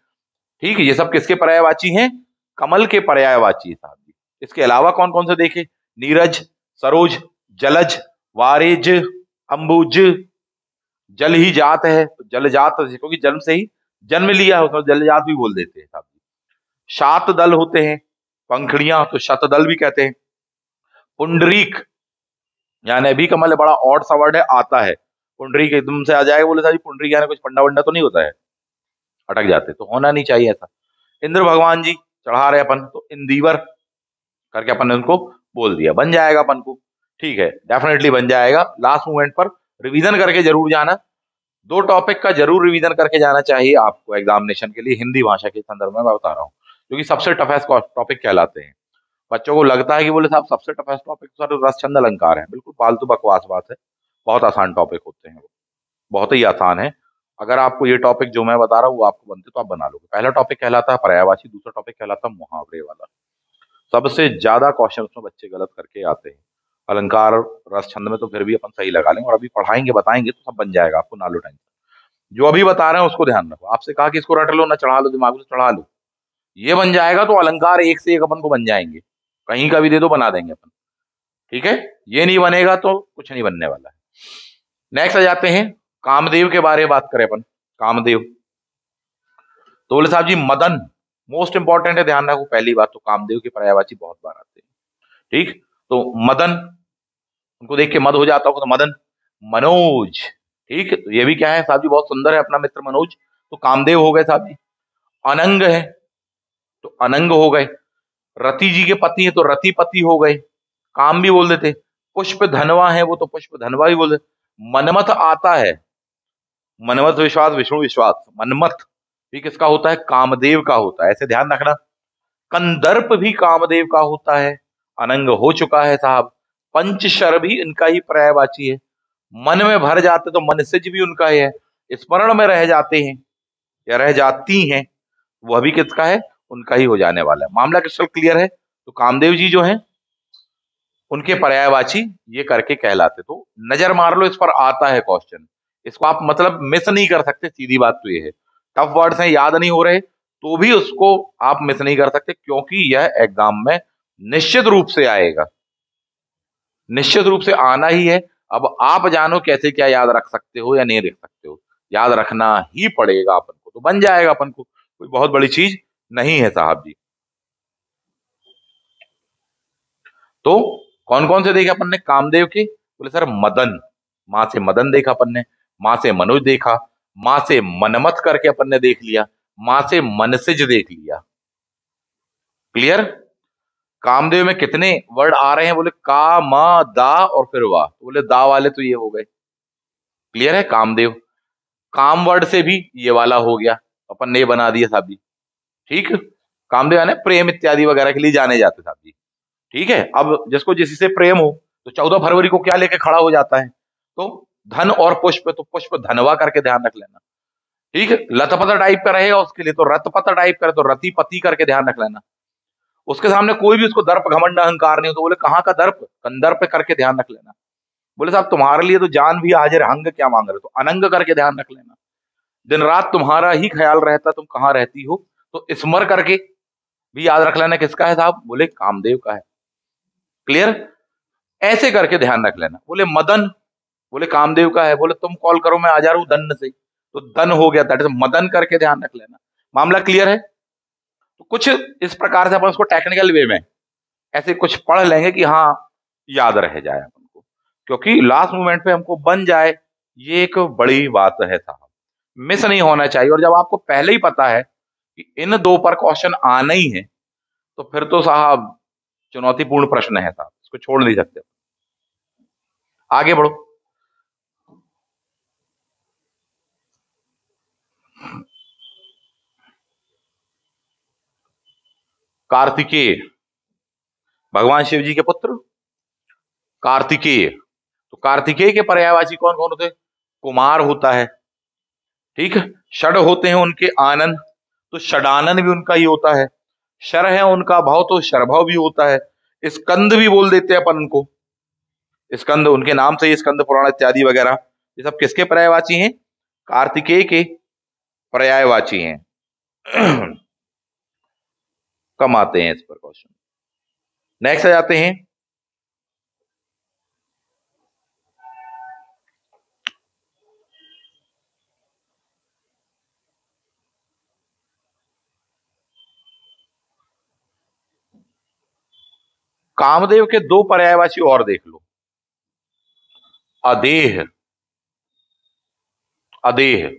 ठीक है, ये सब किसके पर्यायवाची हैं? कमल के पर्यायवाची साहब जी। इसके अलावा कौन कौन से देखे? नीरज, सरोज, जलज, वारिज, अंबुज, जल ही जात है तो जल जात, क्योंकि जन्म से ही जन्म लिया है, जल जात भी बोल देते हैं साहब जी। शात दल होते हैं पंखड़ियां, तो शतदल भी कहते हैं। पुंडरीक, यानी अभी कमल बड़ा ऑड सा वर्ड है, आता है। पुंडरीक एकदम से आ जाएगा, बोले साहब जी पुंडरीक यानी कुछ पंडा वंडा तो नहीं होता है, अटक जाते, तो होना नहीं चाहिए ऐसा। इंद्र भगवान जी चढ़ा रहे अपन, तो इंदिवर करके अपन ने उनको बोल दिया, बन जाएगा अपन को। ठीक है, डेफिनेटली बन जाएगा। लास्ट मोमेंट पर रिवीजन करके जरूर जाना, 2 टॉपिक का जरूर रिवीजन करके जाना चाहिए आपको एग्जामिनेशन के लिए, हिंदी भाषा के संदर्भ में मैं बता रहा हूँ, क्योंकि सबसे टफेस्ट टॉपिक कहलाते हैं। बच्चों को लगता है कि बोले साहब सबसे टफेस्ट टॉपिक सर रसचंद अलंकार है, बिल्कुल फालतू बकवास बात है। बहुत आसान टॉपिक होते हैं वो, बहुत ही आसान है। अगर आपको ये टॉपिक जो मैं बता रहा हूँ वो आपको बनते तो आप बना लोगे। पहला टॉपिक कहलाता है पर्यायवाची, दूसरा टॉपिक कहलाता है मुहावरे वाला। सबसे ज्यादा क्वेश्चन उसमें बच्चे गलत करके आते हैं। अलंकार रसछंद में तो फिर भी अपन सही लगा लेंगे, और अभी पढ़ाएंगे बताएंगे तो सब बन जाएगा आपको, ना लो टेंशन। जो अभी बता रहे हैं उसको ध्यान रखो। आपसे कहा कि इसको रट लो ना चढ़ा लो, दिमाग में चढ़ा लो, ये बन जाएगा तो अलंकार एक से एक अपन को बन जाएंगे, कहीं का भी दे दो बना देंगे अपन। ठीक है, ये नहीं बनेगा तो कुछ नहीं बनने वाला है। नेक्स्ट आ जाते हैं कामदेव के बारे में बात करें अपन। कामदेव, तो बोले साहब जी मदन मोस्ट इंपॉर्टेंट है, ध्यान रखो। पहली बात तो कामदेव के पर्यायवाची बहुत बार आते हैं। ठीक, तो मदन, उनको देख के मद हो जाता होगा तो मदन। मनोज, ठीक, तो ये भी क्या है साहब जी, बहुत सुंदर है अपना मित्र मनोज, तो कामदेव हो गए साहब जी। अनंग है तो अनंग हो गए। रति जी के पति है तो रतिपति हो गए, काम भी बोल देते। पुष्प धनवा है वो तो पुष्प धनवा भी बोल देते। मनमथ आता है, मनमथ विश्वास विष्णु विश्वास, मनमथ भी किसका होता है? कामदेव का होता है, ऐसे ध्यान रखना। कंदर्प भी कामदेव का होता है, अनंग हो चुका है साहब। पंचशर भी इनका ही पर्यायवाची है। मन में भर जाते तो मनसिज भी उनका ही है। स्मरण में रह जाते हैं या रह जाती हैं, वह भी किसका है? उनका ही हो जाने वाला है। मामला क्रिस्टल क्लियर है। तो कामदेव जी जो हैं उनके पर्यायवाची ये करके कहलाते। तो नजर मार लो, इस पर आता है क्वेश्चन, इसको आप मतलब मिस नहीं कर सकते, सीधी बात तो ये है। टफ वर्ड्स हैं, याद नहीं हो रहे तो भी उसको आप मिस नहीं कर सकते, क्योंकि यह एग्जाम में निश्चित रूप से आएगा, निश्चित रूप से आना ही है। अब आप जानो कैसे क्या याद रख सकते हो या नहीं रख सकते हो, याद रखना ही पड़ेगा अपन को, तो बन जाएगा अपन को, कोई बहुत बड़ी चीज नहीं है साहब जी। तो कौन कौन से देखे अपन ने कामदेव के? बोले सर मदन, मां से मदन देखा अपन ने, मां से मनोज देखा, मां से मनमथ करके अपन ने देख लिया, मां से मनसिज देख लिया। क्लियर? कामदेव में कितने वर्ड आ रहे हैं? बोले का, मा, दा और फिर वाह, तो बोले दा वाले तो ये हो गए। क्लियर है? कामदेव, काम वर्ड से भी ये वाला हो गया, अपन ने बना दिया साहब जी। ठीक, कामदेव यानी प्रेम इत्यादि वगैरह के लिए जाने जाते साहब जी। ठीक है, अब जिसको जिसी से प्रेम हो तो 14 फरवरी को क्या लेके खड़ा हो जाता है? तो धन और पुष्प, तो पुष्प धनवा करके ध्यान रख लेना। ठीक है, लतपत टाइप का रहेगा उसके लिए तो रतपत टाइप करे तो रतिपति करके ध्यान रख लेना। उसके सामने कोई भी उसको दर्प घमंड अहंकार नहीं हो तो बोले कहाँ का दर्प, कंदर्प करके ध्यान रख लेना। बोले साहब तुम्हारे लिए तो जान भी हाजिर, हंग क्या मांग रहे, तो अनंग करके ध्यान रख लेना। दिन रात तुम्हारा ही ख्याल रहता, तुम कहाँ रहती हो, तो स्मर करके भी याद रख लेना किसका है साहब? बोले कामदेव का है। क्लियर? ऐसे करके ध्यान रख लेना। बोले मदन, बोले कामदेव का है, बोले तुम कॉल करो मैं आ जा रहा हूं दन से, तो दन हो गया, दैट इज मदन करके ध्यान रख लेना। मामला क्लियर है? तो कुछ इस प्रकार से अपन उसको टेक्निकल वे में ऐसे कुछ पढ़ लेंगे कि हाँ याद रह जाए अपन को, क्योंकि लास्ट मोमेंट पे हमको बन जाए, ये एक बड़ी बात है साहब, मिस नहीं होना चाहिए। और जब आपको पहले ही पता है कि इन 2 पर क्वेश्चन आना ही है, तो फिर तो साहब चुनौतीपूर्ण प्रश्न है साहब, इसको छोड़ नहीं सकते। आगे बढ़ो। कार्तिकेय, भगवान शिव जी के पुत्र कार्तिकेय। तो कार्तिकेय के पर्यायवाची कौन कौन होते हैं? कुमार होता है, ठीक है, षड होते हैं उनके आनंद, तो षडानंद भी उनका ही होता है। शर है उनका भाव, तो शरभाव भी होता है। स्कंद भी बोल देते हैं अपन उनको, स्कंद उनके नाम से ही स्कंद पुराण इत्यादि वगैरह, ये सब किसके पर्यायवाची हैं? कार्तिकेय के पर्यायवाची हैं। कम आते हैं इस पर क्वेश्चन। नेक्स्ट आ जाते हैं कामदेव के दो पर्यायवाची और देख लो। अदेह, अदेह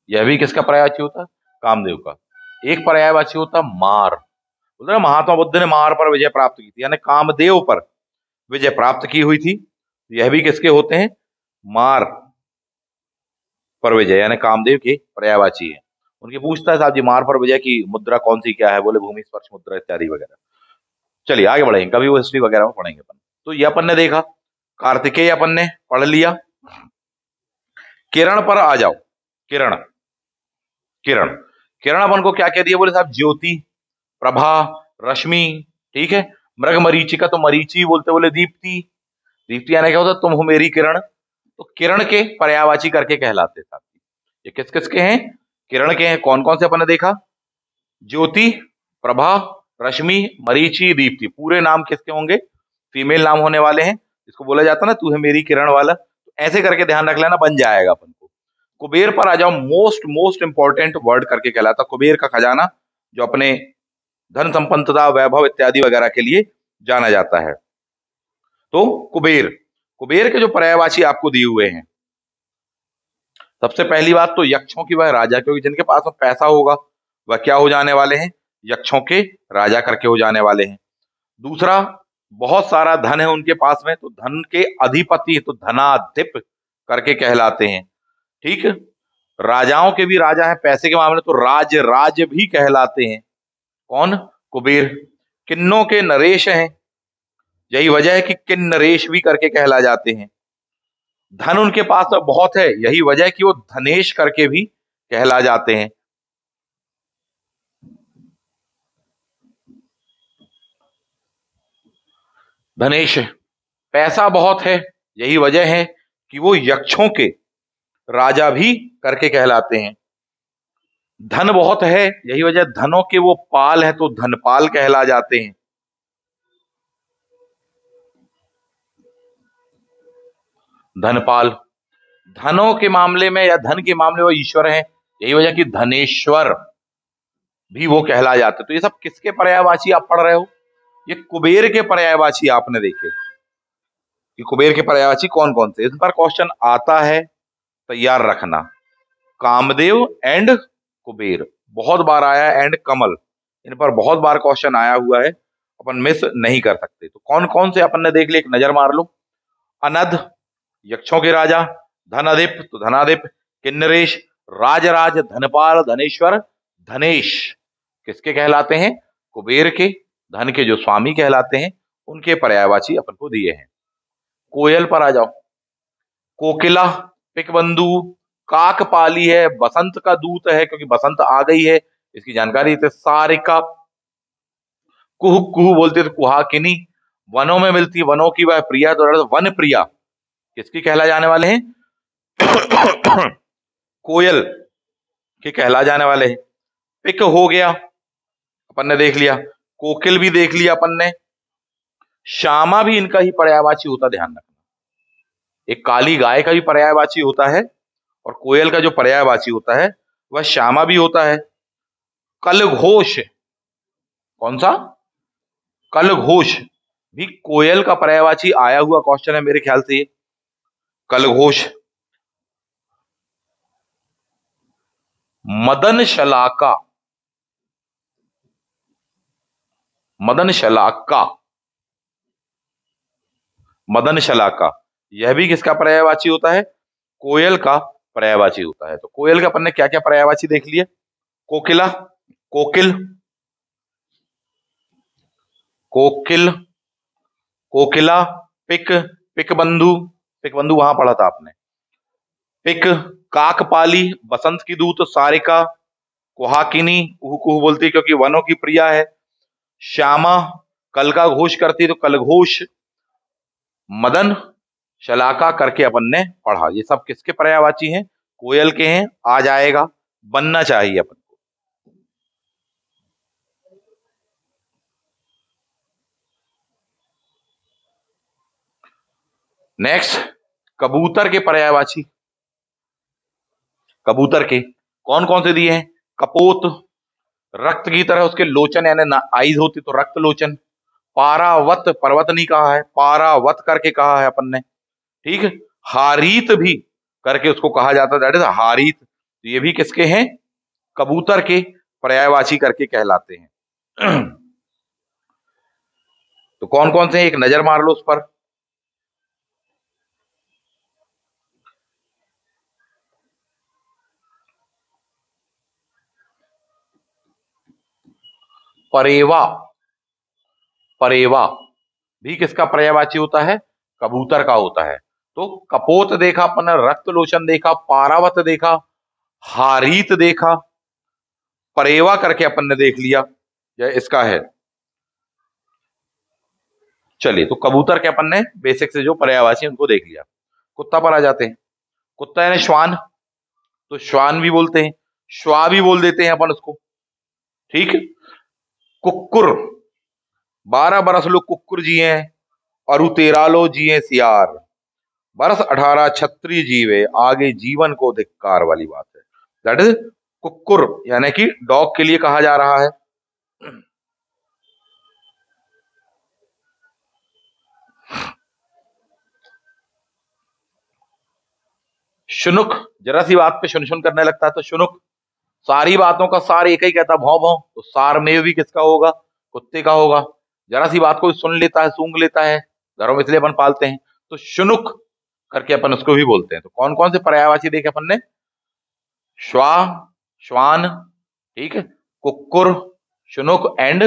यह भी किसका पर्यायवाची होता है? कामदेव का। एक पर्यायवाची होता है मार। बोलते ना महात्मा बुद्ध ने मार पर विजय प्राप्त की थी, यानी कामदेव पर विजय प्राप्त की हुई थी। यह भी किसके होते हैं? मार पर विजय, यानी कामदेव के पर्यायवाची है। उनकी पूछता है साहब जी मार पर विजय की मुद्रा कौन सी क्या है? बोले भूमि स्पर्श मुद्रा इत्यादि वगैरह। चलिए आगे बढ़ेंगे, कभी वो हिस्ट्री वगैरह में पढ़ेंगे अपन। तो ये अपन ने देखा, कार्तिकेय अपन ने पढ़ लिया। किरण पर आ जाओ। किरण, किरण, किरण अपन को क्या कह दिया? बोले साहब ज्योति, प्रभा, रश्मि, ठीक है। मृग मरीचिका तो मरीचि बोलते, बोले दीप्ति, दीप्ति यानी क्या होता है? तुम हो मेरी किरण। तो किरण के पर्यायवाची करके कहलाते साहब। ये किस किस के हैं? किरण के हैं। कौन कौन से अपन ने देखा? ज्योति, प्रभा, रश्मि, मरीचि, दीप्ति। पूरे नाम किसके होंगे? फीमेल नाम होने वाले हैं। इसको बोला जाता ना तू है मेरी किरण वाला, तो ऐसे करके ध्यान रख लेना, बन जाएगा अपन को। कुबेर पर आ जाओ। मोस्ट मोस्ट इंपॉर्टेंट वर्ड करके कहलाता कुबेर का खजाना, जो अपने धन संपन्नता, वैभव इत्यादि वगैरह के लिए जाना जाता है। तो कुबेर, कुबेर के जो पर्यायवाची आपको दिए हुए हैं, सबसे पहली बात तो यक्षों की वह राजा, क्योंकि जिनके पास में पैसा होगा वह क्या हो जाने वाले हैं? यक्षों के राजा करके हो जाने वाले हैं। दूसरा, बहुत सारा धन है उनके पास में, तो धन के अधिपति तो धनाधिप करके कहलाते हैं। ठीक, राजाओं के भी राजा हैं पैसे के मामले, तो राज राज भी कहलाते हैं। कौन? कुबेर। किन्नों के नरेश हैं, यही वजह है कि किन नरेश भी करके कहला जाते हैं। धन उनके पास में बहुत है, यही वजह है कि वो धनेश करके भी कहला जाते हैं। धनेश, पैसा बहुत है, यही वजह है कि वो यक्षों के राजा भी करके कहलाते हैं। धन बहुत है, यही वजह धनों के वो पाल है, तो धनपाल कहला जाते हैं। धनपाल, धनों के मामले में या धन के मामले वो ईश्वर हैं, यही वजह कि धनेश्वर भी वो कहला जाते। तो ये सब किसके पर्यायवाची आप पढ़ रहे हो? ये कुबेर के पर्यायवाची आपने देखे कि कुबेर के पर्यायवाची कौन कौन से। इस पर क्वेश्चन आता है, तैयार रखना। कामदेव एंड कुबेर बहुत बार आया, एंड कमल, इन पर बहुत बार क्वेश्चन आया हुआ है, अपन मिस नहीं कर सकते। तो कौन कौन से अपन ने देख लिया, एक नजर मार लो। अनध, यक्षों के राजा। धनाधिप तो धनाधिप, किन्नरेश, राजराज, धनपाल, धनेश्वर, धनेश किसके कहलाते हैं? कुबेर के, धन के जो स्वामी कहलाते हैं, उनके पर्यायवाची अपन को दिए हैं। कोयल पर आ जाओ। कोकिला, पिकबंधु, काकपाली है, बसंत का दूत है क्योंकि बसंत आ गई है, इसकी जानकारी थे। सारिका, कुह कुह बोलते थे कुहाकिनी, वनों में मिलती है, वनों की वह प्रिया, तो वन प्रिया किसकी कहला जाने वाले हैं? कोयल के कहला जाने वाले हैं। पिक हो गया, अपन ने देख लिया। कोकिल भी देख लिया अपन ने। श्यामा भी इनका ही पर्यायवाची होता, ध्यान रखना। एक काली गाय का भी पर्यायवाची होता है, और कोयल का जो पर्यायवाची होता है वह श्यामा भी होता है। कलघोष, कौन सा? कलघोष भी कोयल का पर्यायवाची आया हुआ क्वेश्चन है मेरे ख्याल से। कलघोष। मदन शलाका, मदन शलाका, मदन शलाका, यह भी किसका पर्यायवाची होता है? कोयल का पर्यायवाची होता है। तो कोयल का अपन ने क्या क्या पर्यायवाची देख लिए? कोकिला, कोकिल, कोकिल, कोकिला, पिक, पिकबंधु, पिकबंधु वहां पढ़ा था आपने। पिक, काकपाली, बसंत की दूत, सारिका, कुहाकिनी, कुहू कुहू बोलती है क्योंकि वनों की प्रिया है। श्यामा, कल का घोष करती तो कलघोष। मदन शलाका करके अपन ने पढ़ा। ये सब किसके पर्यायवाची हैं? कोयल के हैं, आ जाएगा, बनना चाहिए अपन को। नेक्स्ट, कबूतर के पर्यायवाची। कबूतर के कौन कौन से दिए हैं? कपोत, रक्त की तरह उसके लोचन यानी आईज होती तो रक्त लोचन। पारावत, पर्वत नहीं कहा है, पारावत करके कहा है अपन ने, ठीक है। हारीत भी करके उसको कहा जाता है, दैट इज हारीत। तो ये भी किसके हैं? कबूतर के पर्यायवाची करके कहलाते हैं। तो कौन कौन से हैं? एक नजर मार लो उस पर। परेवा, परेवा भी किसका पर्यायवाची होता है? कबूतर का होता है। तो कपोत देखा अपन ने, रक्त लोचन देखा, पारावत देखा, हारीत देखा, परेवा करके अपन ने देख लिया, यह इसका है। चलिए, तो कबूतर के अपन ने बेसिक से जो पर्यायवाची उनको देख लिया। कुत्ता पर आ जाते हैं। कुत्ता यानी श्वान, तो श्वान भी बोलते हैं, श्वा भी बोल देते हैं अपन उसको, ठीक। कुक्कुर, 12 बरस लोग कुक्कुर जिए हैं, और 13 लो जिए सियार, बरस 18 छत्री जीवे, आगे जीवन को धिक्कार वाली बात है। दैट इज कुक्कुर यानी कि डॉग के लिए कहा जा रहा है। शुनुक, जरा सी बात पे शुन शुन करने लगता है तो शुनुक। सारी बातों का सार एक ही कहता, भौं भौं, तो सार में भी किसका होगा? कुत्ते का होगा। जरा सी बात को सुन लेता है, सूंघ लेता है, घरों में इसलिए अपन पालते हैं, तो शुनुक करके अपन उसको भी बोलते हैं। तो कौन कौन से पर्यायवाची देखे अपन ने? श्वा, श्वान, ठीक है, कुक्कुर, शुनुक एंड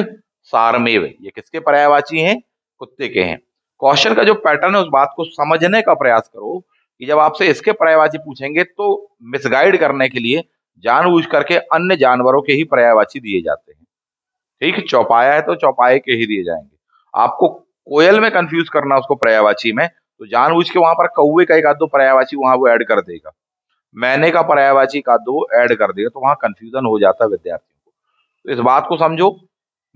सारमेव, ये किसके पर्यायवाची हैं? कुत्ते के हैं। क्वेश्चन का जो पैटर्न है उस बात को समझने का प्रयास करो कि जब आपसे इसके पर्यायवाची पूछेंगे तो मिसगाइड करने के लिए जानबूझ करके अन्य जानवरों के ही पर्यायवाची दिए जाते हैं, ठीक है। चौपाया है तो चौपाए के ही दिए जाएंगे। आपको कोयल में कंफ्यूज करना उसको पर्यायवाची में, तो जानबूझ के वहां पर कौवे का एक आध दो पर्यायवाची वहां वो ऐड कर देगा, मैंने का पर्यायवाची का दो ऐड कर देगा, तो वहां कंफ्यूजन हो जाता है विद्यार्थियों को। तो इस बात को समझो,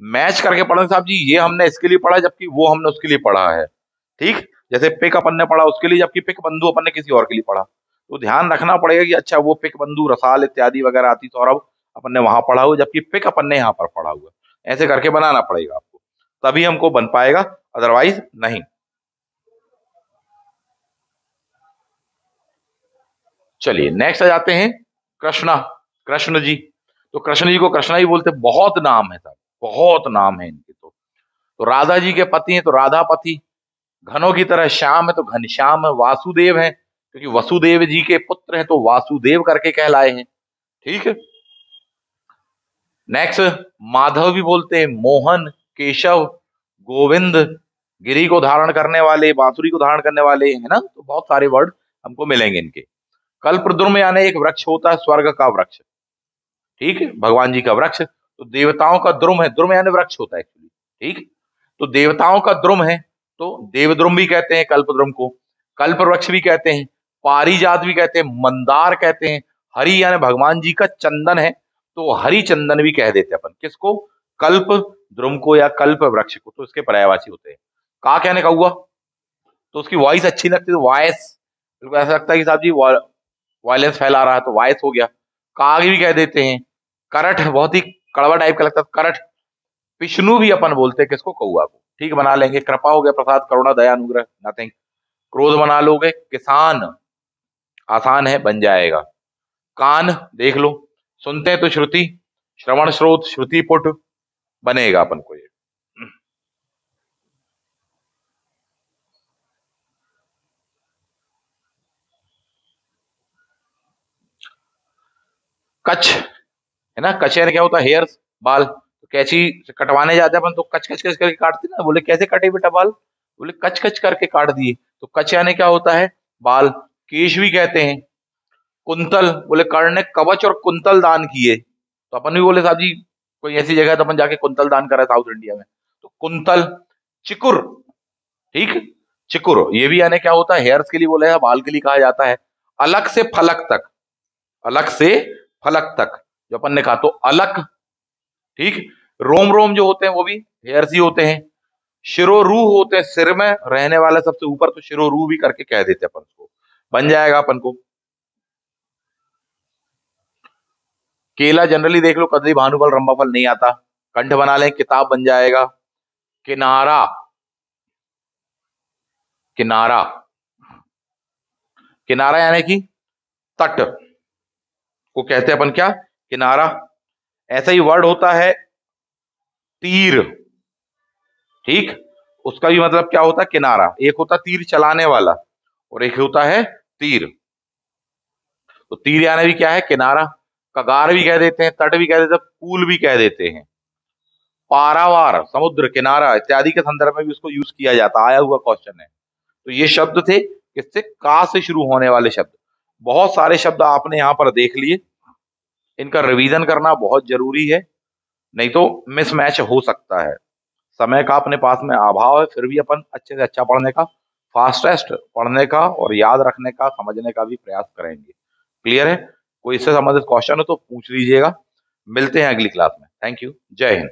मैच करके पढ़ो साहब जी, ये हमने इसके लिए पढ़ा जबकि वो हमने उसके लिए पढ़ा है, ठीक। जैसे पिक अपन ने पढ़ा उसके लिए जबकि पिक बंधु अपन ने किसी और के लिए पढ़ा, तो ध्यान रखना पड़ेगा कि अच्छा वो पिक बंधु रसाल इत्यादि वगैरह आती सौरभ अपन ने वहां पढ़ा हुआ, जबकि पिक अपन ने यहाँ पर पढ़ा हुआ। ऐसे करके बनाना पड़ेगा आपको, तभी हमको बन पाएगा, अदरवाइज नहीं। चलिए नेक्स्ट आ जाते हैं कृष्णा, कृष्ण जी। तो कृष्ण जी को कृष्णा ही बोलते, बहुत नाम है साहब, बहुत नाम है इनके। तो राधा जी के पति हैं तो राधापति, घनों की तरह श्याम है तो घनश्याम है, वासुदेव है क्योंकि वसुदेव जी के पुत्र हैं तो वासुदेव करके कहलाए हैं, ठीक है। नेक्स्ट, माधव भी बोलते हैं, मोहन, केशव, गोविंद, गिरी को धारण करने वाले, बांसुरी को धारण करने वाले, है ना। तो बहुत सारे वर्ड हमको मिलेंगे इनके। कल्पद्रुम यानी एक वृक्ष होता है, स्वर्ग का वृक्ष, ठीक है, भगवान जी का वृक्ष। तो देवताओं का द्रुम है, द्रुम यानी वृक्ष होता है एक्चुअली, ठीक। तो देवताओं का द्रुम है तो देवद्रुम भी कहते हैं कल्पद्रुम को, कल्प वृक्ष भी कहते हैं, पारिजात भी कहते हैं, मंदार कहते हैं, हरि यानी भगवान जी का चंदन है तो हरि चंदन भी कह देते हैं अपन किसको? कल्प द्रुम को या कल्प वृक्ष को। तो इसके पर्यायवाची होते हैं। का कहने का हुआ तो उसकी वॉइस अच्छी लगती है, वॉइस, ऐसा लगता है कि साहब जी वायलेंस फैला रहा है तो वॉइस हो गया। काग भी कह देते हैं, करठ बहुत ही कड़वा टाइप का लगता है, करठ। विष्णु भी अपन बोलते हैं किसको? कौआ को, ठीक, बना लेंगे। कृपा हो गया, प्रसाद, करुणा, दया, अनुग्रह, नथिंग। क्रोध बना लोगे, किसान, आसान है, बन जाएगा। कान देख लो, सुनते हैं तो श्रुति, श्रवण स्रोत, श्रुति पुट, बनेगा अपन को ये। कच्छ, है ना, कच्छ यानी क्या होता है? हेयर्स, बाल। तो कैंची से कटवाने जाते हैं अपन तो कच कच कच करके काटते ना, बोले कैसे कटे बेटा बाल? बोले कच कच करके काट दिए। तो कच यानी क्या होता है? बाल। केश भी कहते हैं। कुंतल, बोले कर्ण ने कवच और कुंतल दान किए, तो अपन भी बोले साहब जी कोई ऐसी जगह है तो अपन जाके कुंतल दान करा साउथ इंडिया में, तो कुंतल। चिकुर, ठीक, चिकुर ये भी यानी क्या होता है? हेयर्स के लिए बोला है, बाल के लिए कहा जाता है। अलग से फलक तक, अलक से फलक तक जो अपन ने कहा, तो अलक, ठीक। रोम रोम जो होते हैं वो भी हेयर्स ही होते हैं। शिरोरूह होते हैं, सिर में रहने वाला सबसे ऊपर, तो शिरोरूह भी करके कह देते हैं अपन उसको, बन जाएगा अपन को। केला जनरली देख लो, कदली भानुफल रंभाफल नहीं आता, कंठ बना लें, किताब बन जाएगा। किनारा, किनारा, किनारा यानी कि तट को कहते हैं अपन क्या, किनारा। ऐसा ही वर्ड होता है तीर, ठीक। उसका भी मतलब क्या होता है, किनारा। एक होता तीर चलाने वाला और एक होता है तीर। तो तीर यानी भी क्या है, किनारा। कगार भी कह देते हैं, तट भी कह देते हैं, पुल भी कह देते हैं। पारावार, समुद्र किनारा इत्यादि के संदर्भ में भी उसको यूज किया जाता, आया हुआ क्वेश्चन है। तो ये शब्द थे किससे, का से शुरू होने वाले शब्द। बहुत सारे शब्द आपने यहाँ पर देख लिए, इनका रिवीजन करना बहुत जरूरी है, नहीं तो मिसमैच हो सकता है। समय का अपने पास में अभाव है, फिर भी अपन अच्छे से अच्छा पढ़ने का, फास्टेस्ट पढ़ने का और याद रखने का, समझने का भी प्रयास करेंगे। क्लियर है? कोई इससे संबंधित क्वेश्चन हो तो पूछ लीजिएगा। मिलते हैं अगली क्लास में। Thank you. जय हिंद।